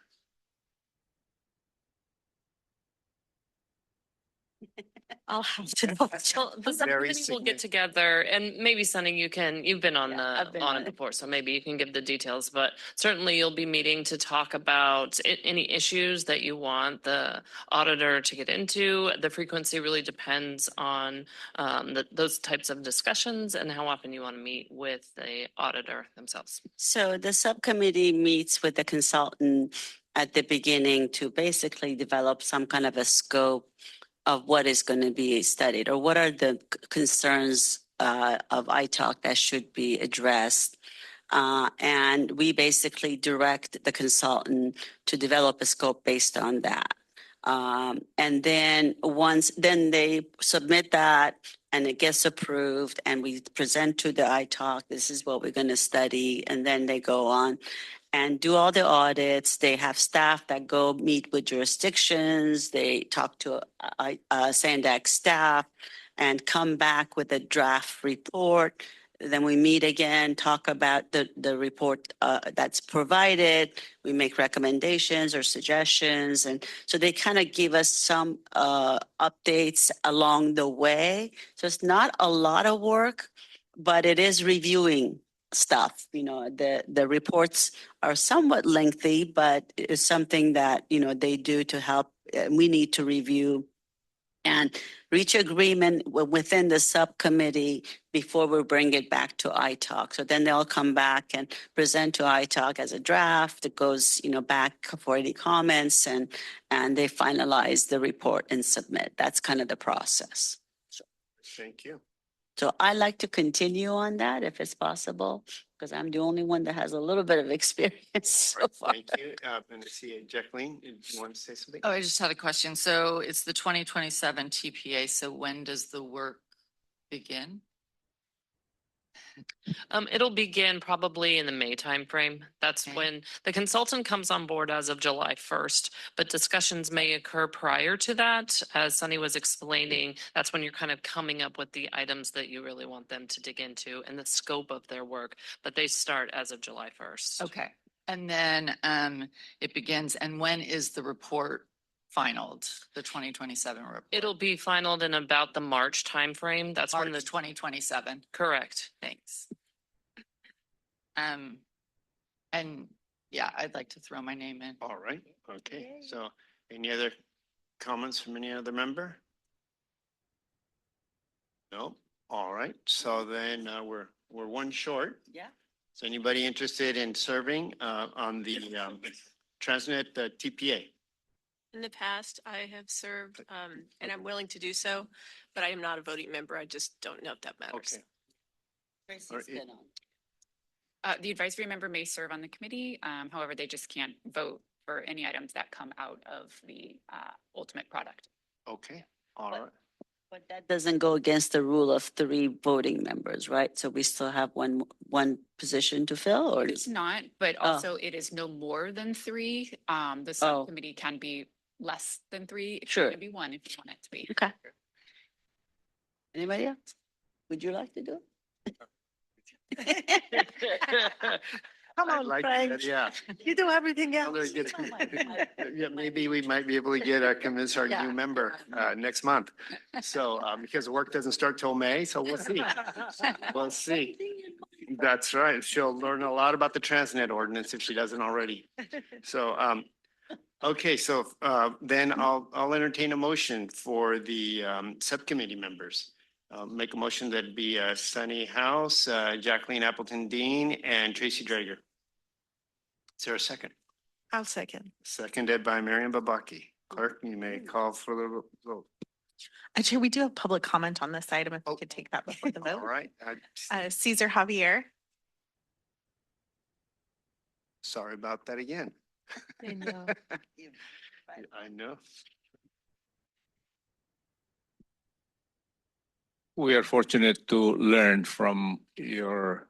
S12: I'll have to know. So the
S1: Very
S12: subcommittee will get together and maybe Sunny, you've been on
S10: I've been
S12: on
S10: on
S12: it
S10: it.
S12: before, so maybe you can give the details, but certainly you'll be meeting to talk about any issues that you want the auditor to get into. The frequency really depends on those types of discussions and how often you want to meet with the auditor themselves.
S10: So the subcommittee meets with the consultant at the beginning to basically develop some kind of a scope of what is going to be studied or what are the concerns of iTalk that should be addressed. And we basically direct the consultant to develop a scope based on that. And then then they submit that and it gets approved and we present to the iTalk, this is what we're going to study. And then they go on and do all the audits. They have staff that go meet with jurisdictions. They talk to SANDAG staff and come back with a draft report. Then we meet again, talk about the report that's provided. We make recommendations or suggestions. And so they kind of give us some updates along the way. So it's not a lot of work, but it is reviewing stuff. You know, the reports are somewhat lengthy, but it's something that, you know, they do to help. We need to review and reach agreement within the subcommittee before we bring it back to iTalk. So then they'll come back and present to iTalk as a draft. It goes, you know, back for any comments and they finalize the report and submit. That's kind of the process.
S1: Thank you.
S10: So I like to continue on that if it's possible, because I'm the only one that has a little bit of experience so far.
S1: Thank you. And I see Jacqueline, did you want to say something?
S5: Oh, I just had a question. So it's the 2027 TPA. So when does the work begin?
S12: It'll begin probably in the May timeframe. That's
S5: Okay.
S12: when the consultant comes on board as of July 1st, but discussions may occur prior to that. As Sunny was explaining, that's when you're kind of coming up with the items that you really want them to dig into and the scope of their work, but they start as of July 1st.
S5: Okay. And then it begins. And when is the report finalized, the 2027 report?
S12: It'll be finalized in about the March timeframe. That's when
S5: March
S12: the
S5: 2027.
S12: correct.
S5: Thanks. And yeah, I'd like to throw my name in.
S1: All right, okay. So any other comments from any other member? No? All right, so then we're one short.
S10: Yeah.
S1: So anybody interested in serving on the TransNet TPA?
S13: In the past, I have served, and I'm willing to do so, but I am not a voting member. I just don't know if that matters.
S1: Okay.
S10: Tracy's been on.
S14: The advisory member may serve on the committee. However, they just can't vote for any items that come out of the ultimate product.
S1: Okay, all right.
S10: But that doesn't go against the rule of 3 voting members, right? So we still have one position to fill, or
S14: It's not, but
S10: Oh.
S14: also it is no more than 3. The subcommittee can be less than 3. It
S10: Sure.
S14: can be 1 if you want it to be.
S10: Okay. Anybody else? Would you like to do it?
S11: Come
S1: I'd
S11: on,
S1: like
S11: Frank.
S1: that, yeah.
S11: You do everything
S1: Well,
S11: else.
S1: Yeah, maybe we might be able to convince our new member next month. So, because the work doesn't start till May, so we'll see. We'll see. That's right. She'll learn a lot about the TransNet ordinance if she doesn't already. So, okay, so then I'll entertain a motion for the subcommittee members. Make a motion that'd be Sunny House, Jacqueline Appleton Dean, and Tracy Drager. Is there a second?
S11: I'll second.
S1: Seconded by Miriam Babaki. Clerk, you may call for the vote.
S4: Actually, we do have public comment on this item, if we could take that before the
S1: All
S4: vote.
S1: right.
S4: Cesar Javier.
S1: Sorry about that again.
S11: I know.
S1: I know.
S6: We are fortunate to learn from your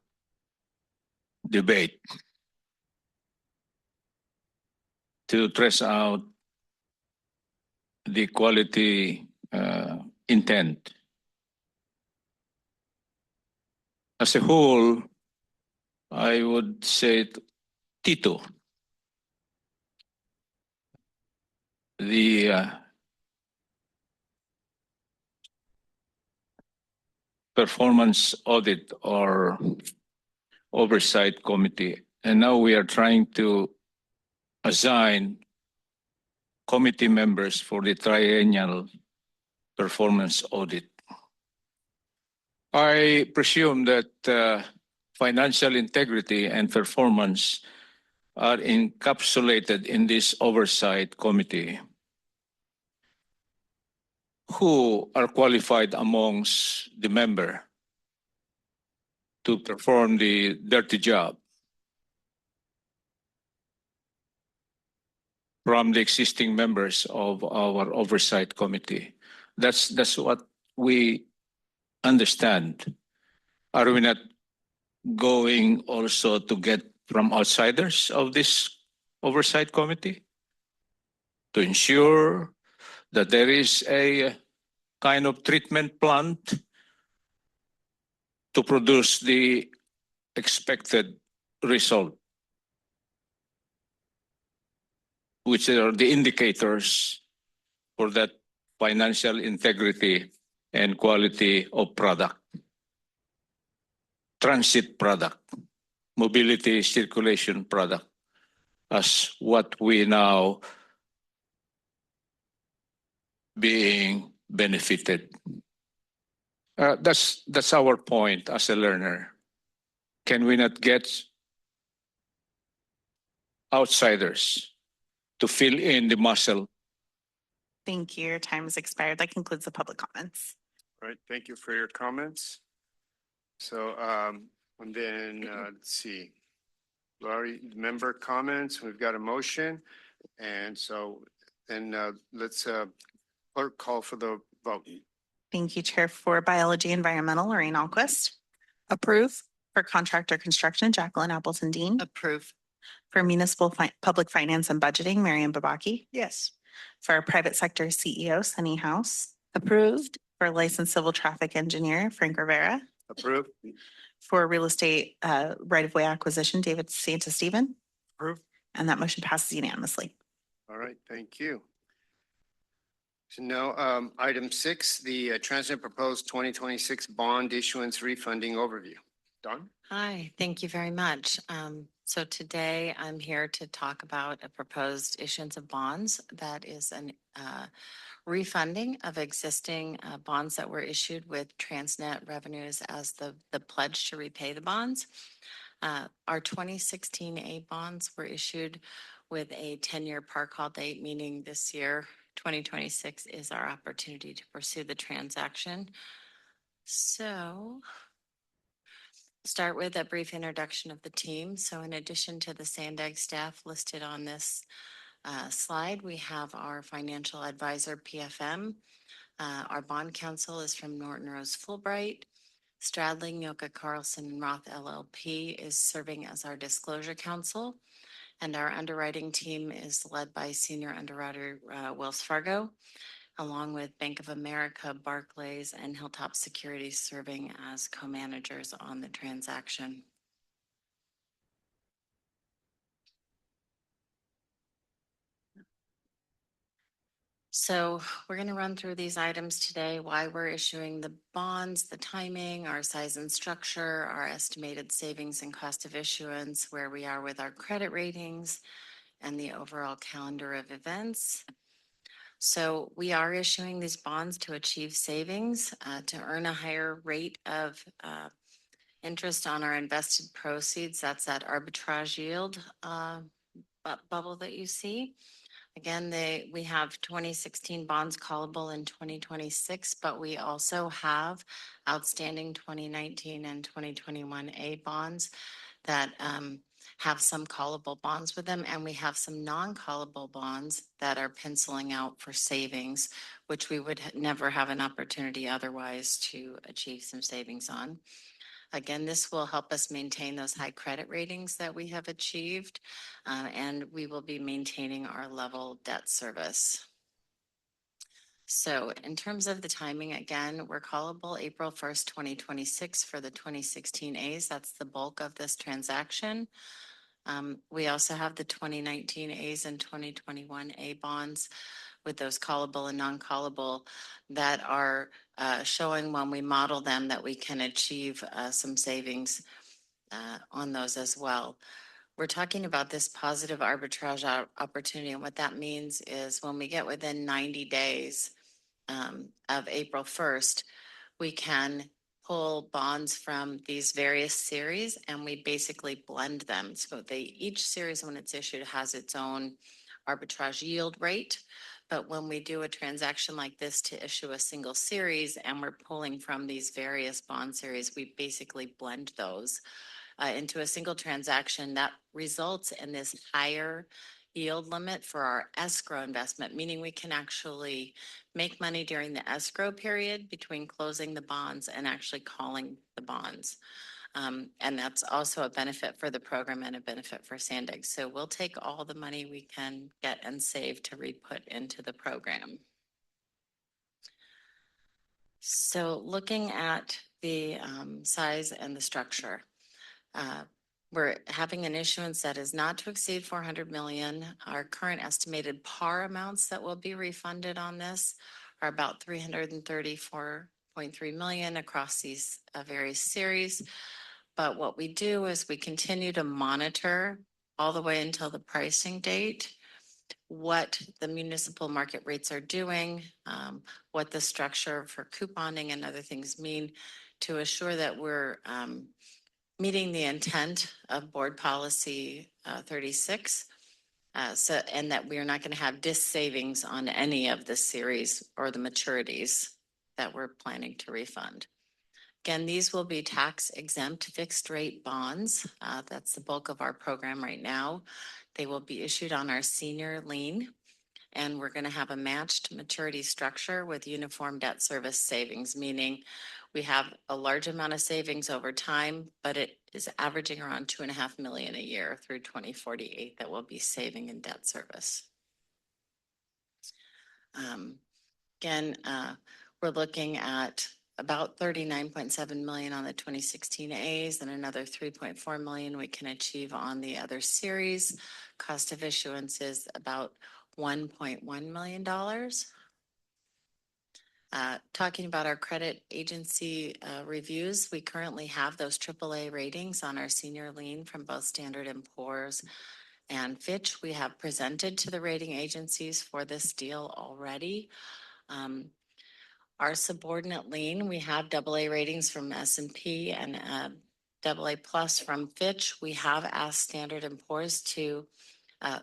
S6: debate to trace out the quality intent. As a whole, I would say Tito. The performance audit or oversight committee. And now we are trying to assign committee members for the triennial performance audit. I presume that financial integrity and performance are encapsulated in this oversight committee. Who are qualified amongst the member to perform the dirty job from the existing members of our oversight committee? That's what we understand. Are we not going also to get from outsiders of this oversight committee to ensure that there is a kind of treatment plant to produce the expected result, which are the indicators for that financial integrity and quality of product, transit product, mobility circulation product, as what we now being benefited. That's our point as a learner. Can we not get outsiders to fill in the muscle?
S4: Thank you. Your time has expired. That concludes the public comments.
S1: All right, thank you for your comments. So, and then, let's see. We already, member comments, we've got a motion. And so then, let's, clerk call for the vote.
S4: Thank you, Chair. For Biology Environmental, Lorraine Alquist. Approve. For Contractor Construction, Jacqueline Appleton Dean.
S5: Approve.
S4: For Municipal Public Finance and Budgeting, Marion Babaki.
S11: Yes.
S4: For our Private Sector CEO, Sunny House. Approved. For Licensed Civil Traffic Engineer, Frank Rivera.
S1: Approved.
S4: For Real Estate Right-of-Way Acquisition, David Santa-Steven.
S1: Approved.
S4: And that motion passes unanimously.
S1: All right, thank you. So now, item 6, the TransNet proposed 2026 bond issuance refunding overview. Dawn?
S15: Hi, thank you very much. So today I'm here to talk about a proposed issuance of bonds that is an refunding of existing bonds that were issued with TransNet revenues as the pledge to repay the bonds. Our 2016 A bonds were issued with a 10-year par call date, meaning this year, 2026 is our opportunity to pursue the transaction. So start with a brief introduction of the team. So in addition to the SANDAG staff listed on this slide, we have our financial advisor, PFM. Our bond counsel is from Norton Rose Fulbright. Stradling, Yoka Carlson, and Roth LLP is serving as our disclosure counsel. And our underwriting team is led by senior underwriter Wells Fargo, along with Bank of America, Barclays, and Hilltop Securities serving as co-managers on the transaction. So we're going to run through these items today, why we're issuing the bonds, the timing, our size and structure, our estimated savings and cost of issuance, where we are with our credit ratings, and the overall calendar of events. So we are issuing these bonds to achieve savings, to earn a higher rate of interest on our invested proceeds. That's that arbitrage yield bubble that you see. Again, we have 2016 bonds callable in 2026, but we also have outstanding 2019 and 2021 A bonds that have some callable bonds with them, and we have some non-callable bonds that are penciling out for savings, which we would never have an opportunity otherwise to achieve some savings on. Again, this will help us maintain those high credit ratings that we have achieved, and we will be maintaining our level debt service. So in terms of the timing, again, we're callable April 1st, 2026 for the 2016 A's. That's the bulk of this transaction. We also have the 2019 A's and 2021 A bonds with those callable and non-callable that are showing when we model them that we can achieve some savings on those as well. We're talking about this positive arbitrage opportunity, and what that means is when we get within 90 days of April 1st, we can pull bonds from these various series and we basically blend them. So each series when it's issued has its own arbitrage yield rate. But when we do a transaction like this to issue a single series and we're pulling from these various bond series, we basically blend those into a single transaction that results in this higher yield limit for our escrow investment, meaning we can actually make money during the escrow period between closing the bonds and actually calling the bonds. And that's also a benefit for the program and a benefit for SANDAG. So we'll take all the money we can get and save to re-put into the program. So looking at the size and the structure, we're having an issuance that is not to exceed 400 million. Our current estimated par amounts that will be refunded on this are about 334.3 million across these various series. But what we do is we continue to monitor all the way until the pricing date, what the municipal market rates are doing, what the structure for couponing and other things mean to assure that we're meeting the intent of board policy 36, and that we are not going to have savings on any of the series or the maturities that we're planning to refund. Again, these will be tax exempt fixed rate bonds. That's the bulk of our program right now. They will be issued on our senior lien. And we're going to have a matched maturity structure with uniform debt service savings, meaning we have a large amount of savings over time, but it is averaging around 2.5 million a year through 2048 that we'll be saving in debt service. Again, we're looking at about 39.7 million on the 2016 A's and another 3.4 million we can achieve on the other series. Cost of issuance is about $1.1 million. Talking about our credit agency reviews, we currently have those AAA ratings on our senior lien from both Standard & Poor's and Fitch. We have presented to the rating agencies for this deal already. Our subordinate lien, we have AA ratings from S&P and AA plus from Fitch. We have asked Standard & Poor's to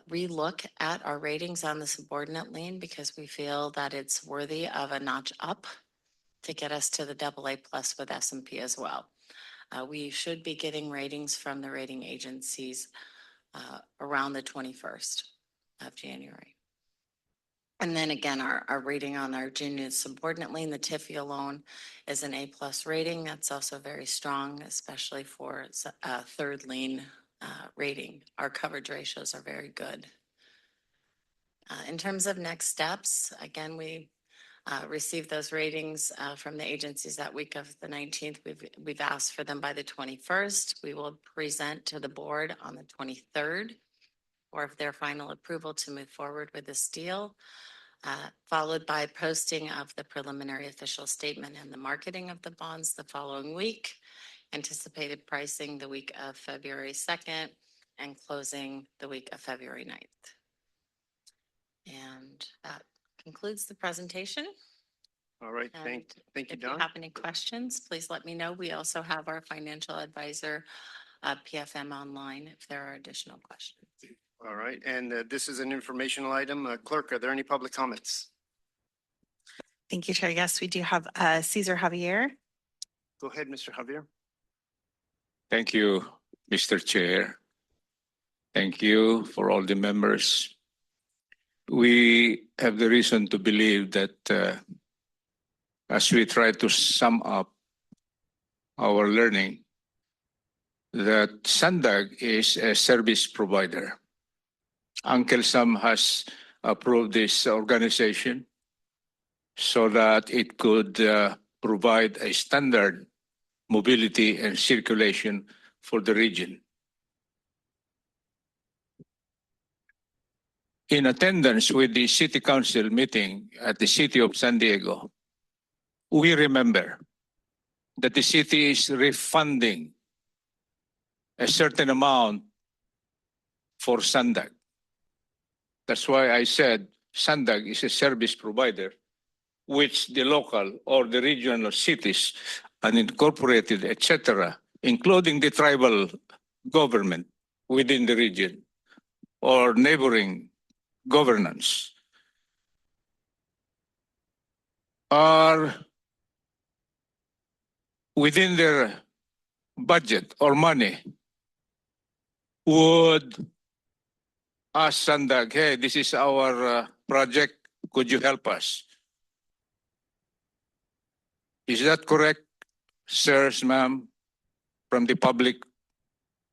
S15: relook at our ratings on the subordinate lien because we feel that it's worthy of a notch up to get us to the AA plus with S&P as well. We should be getting ratings from the rating agencies around the 21st of January. And then again, our rating on our junior subordinate lien, the TIFIA loan, is an A plus rating. That's also very strong, especially for third lien rating. Our coverage ratios are very good. In terms of next steps, again, we received those ratings from the agencies that week of the 19th. We've asked for them by the 21st. We will present to the board on the 23rd or if their final approval to move forward with this deal, followed by posting of the preliminary official statement and the marketing of the bonds the following week. Anticipated pricing the week of February 2nd and closing the week of February 9th. And that concludes the presentation.
S1: All right, thank you,
S15: If you
S1: Don.
S15: have any questions, please let me know. We also have our financial advisor, PFM, online if there are additional questions.
S1: All right, and this is an informational item. Clerk, are there any public comments?
S4: Thank you, Chair. Yes, we do have Cesar Javier.
S1: Go ahead, Mr. Javier.
S6: Thank you, Mr. Chair. Thank you for all the members. We have the reason to believe that as we try to sum up our learning, that SANDAG is a service provider. Uncle Sam has approved this organization so that it could provide a standard mobility and circulation for the region. In attendance with the City Council meeting at the City of San Diego, we remember that the city is refunding a certain amount for SANDAG. That's why I said SANDAG is a service provider, which the local or the regional cities, unincorporated, etc., including the tribal government within the region or neighboring governance, are within their budget or money would ask SANDAG, hey, this is our project, could you help us? Is that correct, sirs, ma'am, from the public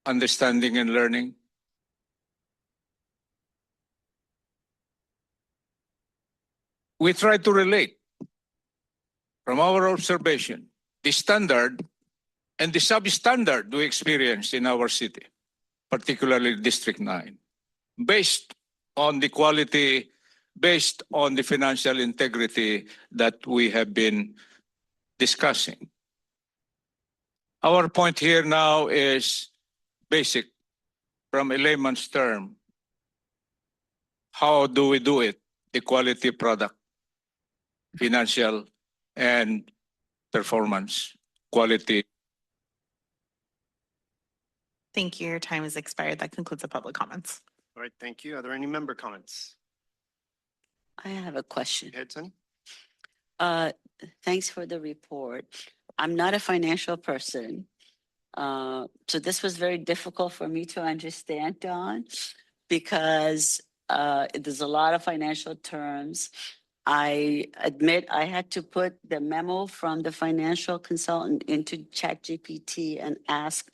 S6: understanding and learning? We try to relate from our observation the standard and the substandard we experience in our city, particularly District 9, based on the quality, based on the financial integrity that we have been discussing. Our point here now is basic, from a layman's term. How do we do it? The quality product, financial and performance, quality.
S4: Thank you. Your time has expired. That concludes the public comments.
S1: All right, thank you. Are there any member comments?
S10: I have a question.
S1: Go ahead, Sonny.
S10: Thanks for the report. I'm not a financial person. So this was very difficult for me to understand, Don, because there's a lot of financial terms. I admit I had to put the memo from the financial consultant into ChatGPT and ask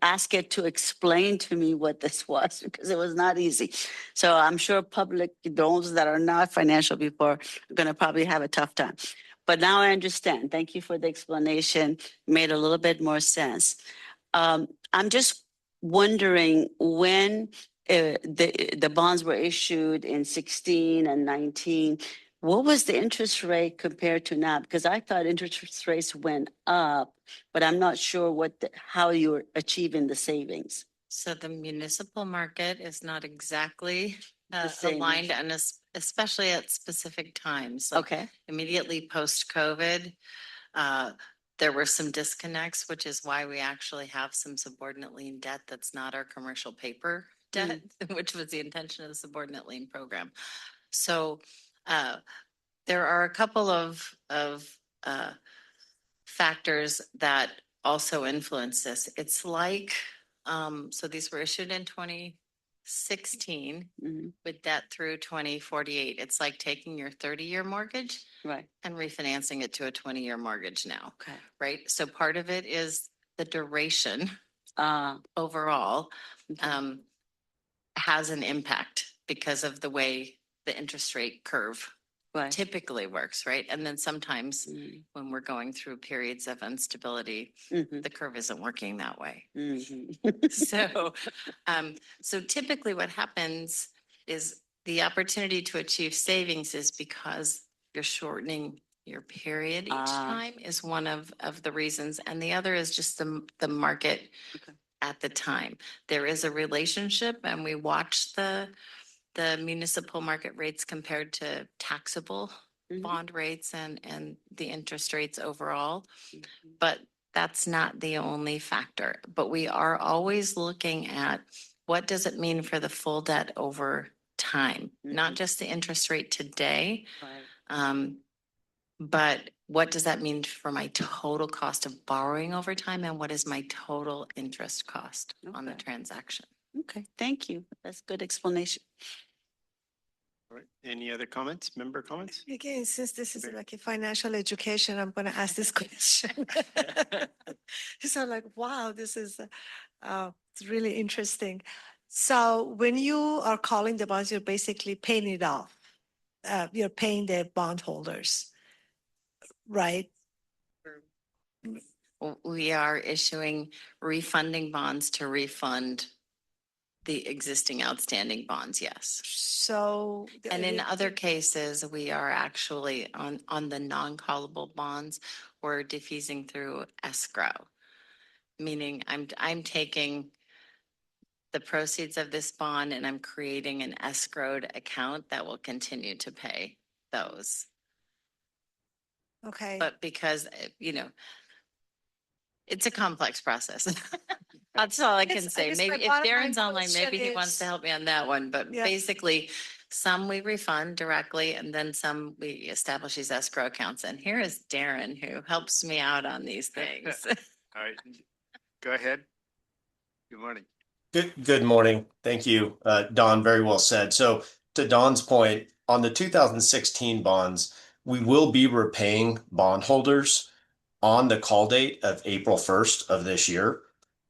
S10: ask it to explain to me what this was because it was not easy. So I'm sure public, those that are not financial people are going to probably have a tough time. But now I understand. Thank you for the explanation. Made a little bit more sense. I'm just wondering when the bonds were issued in 16 and 19, what was the interest rate compared to now? Because I thought interest rates went up, but I'm not sure how you're achieving the savings.
S15: So the municipal market is not exactly
S10: same.
S15: aligned, and especially at specific times. Like
S10: Okay.
S15: immediately post-COVID, there were some disconnects, which is why we actually have some subordinate lien debt that's not our commercial paper debt, which was the intention of the subordinate lien program. So there are a couple of factors that also influence this. It's like, so these were issued in 2016 with debt through 2048. It's like taking your 30-year mortgage and refinancing it to a 20-year mortgage now.
S10: Okay.
S15: Right? So part of it is the duration overall has an impact because of the way the interest rate curve typically works, right? And then sometimes when we're going through periods of instability, the curve isn't working that way. So, so typically what happens is the opportunity to achieve savings is because you're shortening your period each time is one of the reasons. And the other is just the market at the time. There is a relationship, and we watch the municipal market rates compared to taxable bond rates and the interest rates overall. But that's not the only factor. But we are always looking at what does it mean for the full debt over time, not just the interest rate today, but what does that mean for my total cost of borrowing over time, and what is my total interest cost on the transaction?
S10: Okay, thank you. That's a good explanation.
S1: All right. Any other comments, member comments?
S11: Again, since this is like a financial education, I'm going to ask this question. So like, wow, this is it's really interesting. So when you are calling the bonds, you're basically paying it off. You're paying the bondholders, right?
S15: We are issuing refunding bonds to refund the existing outstanding bonds, yes.
S11: So.
S15: And in other cases, we are actually on the non-callable bonds, we're defeasing through escrow. Meaning I'm taking the proceeds of this bond and I'm creating an escrowed account that will continue to pay those.
S11: Okay.
S15: But because, it's a complex process. That's all I can say. Maybe if Darren's online, maybe he wants to help me on that one. But basically, some we refund directly, and then some we establish these escrow accounts. And here is Darren, who helps me out on these things.
S1: All right, go ahead. Good morning.
S16: Good morning. Thank you, Don. Very well said. So to Don's point, on the 2016 bonds, we will be repaying bondholders on the call date of April 1st of this year.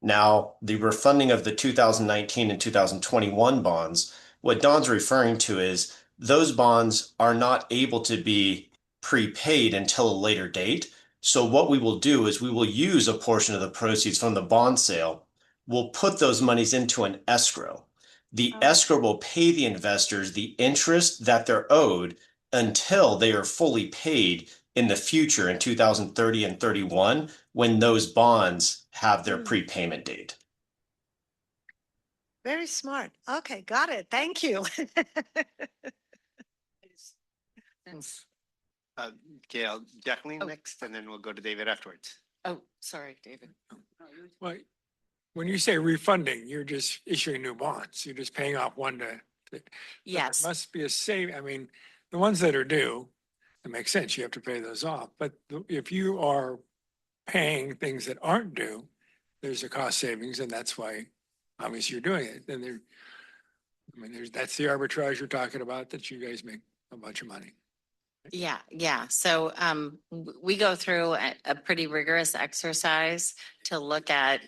S16: Now, the refunding of the 2019 and 2021 bonds, what Don's referring to is those bonds are not able to be prepaid until a later date. So what we will do is we will use a portion of the proceeds from the bond sale. We'll put those monies into an escrow. The escrow will pay the investors the interest that they're owed until they are fully paid in the future in 2030 and 31 when those bonds have their prepayment date.
S11: Very smart. Okay, got it. Thank you.
S1: Gail, Jacqueline next, and then we'll go to David afterwards.
S15: Oh, sorry, David.
S17: Well, when you say refunding, you're just issuing new bonds. You're just paying off one to.
S15: Yes.
S17: There must be a save. I mean, the ones that are due, it makes sense. You have to pay those off. But if you are paying things that aren't due, there's a cost savings, and that's why obviously you're doing it. Then that's the arbitrage you're talking about, that you guys make a bunch of money.
S15: Yeah. So we go through a pretty rigorous exercise to look at,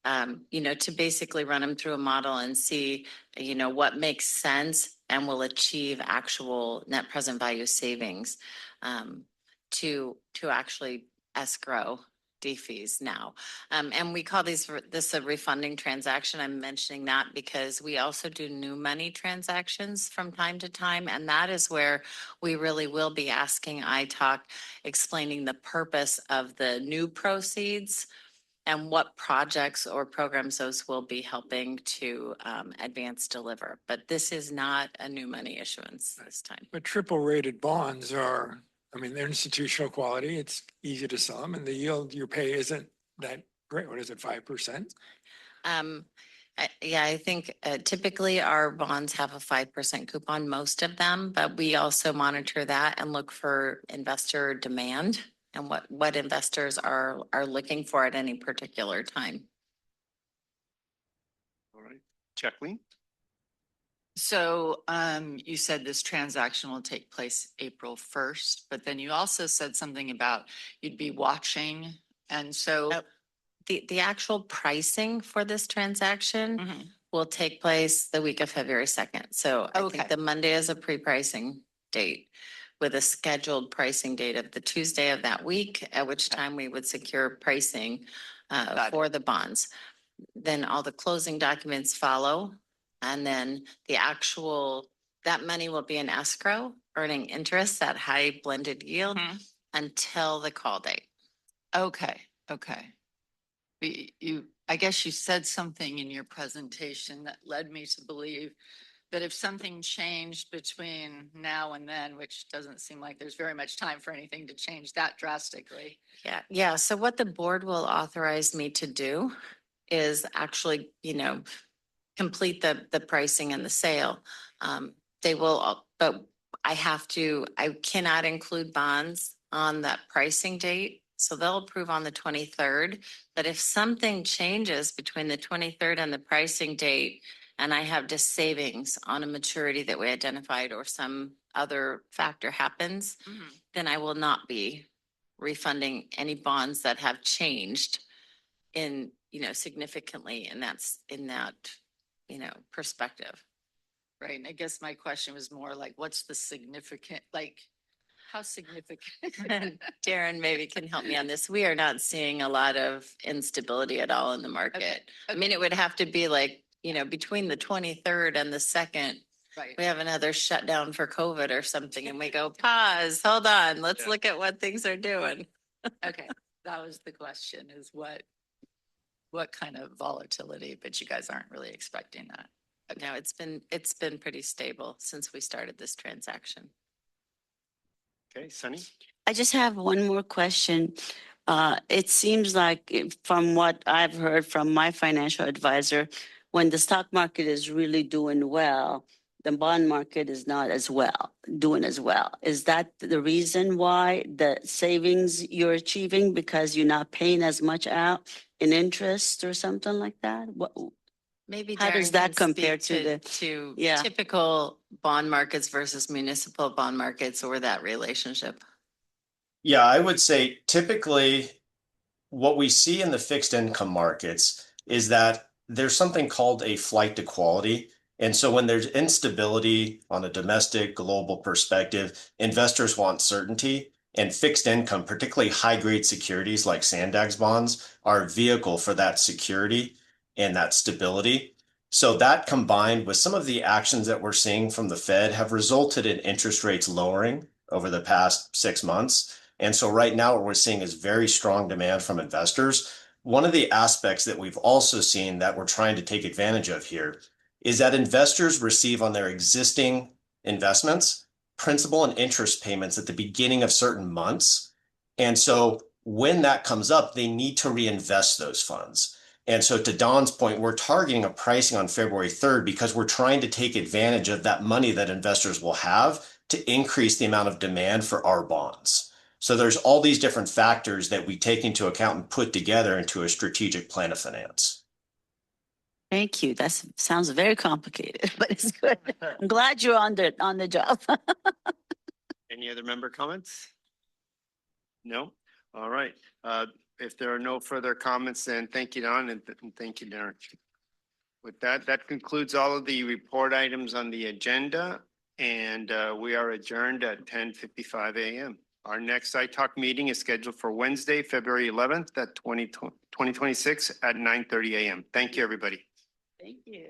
S15: to basically run them through a model and see, what makes sense and will achieve actual net present value savings to actually escrow fees now. And we call this a refunding transaction. I'm mentioning that because we also do new money transactions from time to time. And that is where we really will be asking iTalk, explaining the purpose of the new proceeds and what projects or programs those will be helping to advance deliver. But this is not a new money issuance this time.
S17: But triple rated bonds are, they're institutional quality. It's easy to sell them, and the yield you pay isn't that great. What is it, 5%?
S15: I think typically our bonds have a 5% coupon, most of them, but we also monitor that and look for investor demand and what investors are looking for at any particular time.
S1: All right, Jacqueline?
S5: So you said this transaction will take place April 1st, but then you also said something about you'd be watching. And so
S15: the actual pricing for this transaction will take place the week of February 2nd. So I think the Monday is a pre-pricing date with a scheduled pricing date of the Tuesday of that week, at which time we would secure pricing for the bonds. Then all the closing documents follow. And then that money will be in escrow, earning interest at high blended yield until the call date.
S5: Okay. I guess you said something in your presentation that led me to believe that if something changed between now and then, which doesn't seem like there's very much time for anything to change that drastically.
S15: Yeah. So what the board will authorize me to do is actually, complete the pricing and the sale. They will, but I cannot include bonds on that pricing date. So they'll approve on the 23rd. But if something changes between the 23rd and the pricing date, and I have just savings on a maturity that we identified or some other factor happens, then I will not be refunding any bonds that have changed in, significantantly in that perspective.
S5: Right. And I guess my question was more like, what's the significant, how significant?
S15: Darren maybe can help me on this. We are not seeing a lot of instability at all in the market. Okay. It would have to be between the 23rd and the 2nd, we have another shutdown for COVID or something, and we go, pause, hold on, let's look at what things are doing.
S5: Okay. That was the question, is what kind of volatility, but you guys aren't really expecting that.
S15: Okay. No, it's been pretty stable since we started this transaction.
S1: Okay, Sunny?
S10: I just have one more question. It seems like from what I've heard from my financial advisor, when the stock market is really doing well, the bond market is not doing as well. Is that the reason why the savings you're achieving, because you're not paying as much out in interest or something like that?
S15: Maybe
S10: how does that compare to
S15: typical bond markets versus municipal bond markets, or that relationship?
S16: Yeah, I would say typically what we see in the fixed income markets is that there's something called a flight to quality. And so when there's instability on a domestic, global perspective, investors want certainty, and fixed income, particularly high-grade securities like SANDAG's bonds, are a vehicle for that security and that stability. So that, combined with some of the actions that we're seeing from the Fed, have resulted in interest rates lowering over the past 6 months. And so right now what we're seeing is very strong demand from investors. One of the aspects that we've also seen that we're trying to take advantage of here is that investors receive on their existing investments principal and interest payments at the beginning of certain months. And so when that comes up, they need to reinvest those funds. And so to Don's point, we're targeting a pricing on February 3rd because we're trying to take advantage of that money that investors will have to increase the amount of demand for our bonds. So there's all these different factors that we take into account and put together into a strategic plan of finance.
S10: Thank you. That sounds very complicated, but it's good. I'm glad you're on the job.
S1: Any other member comments? No? All right. If there are no further comments, then thank you, Don, and thank you, Darren. With that, that concludes all of the report items on the agenda, and we are adjourned at 10:55 a.m. Our next iTalk meeting is scheduled for Wednesday, February 11th at 2026 at 9:30 a.m. Thank you, everybody.
S10: Thank you.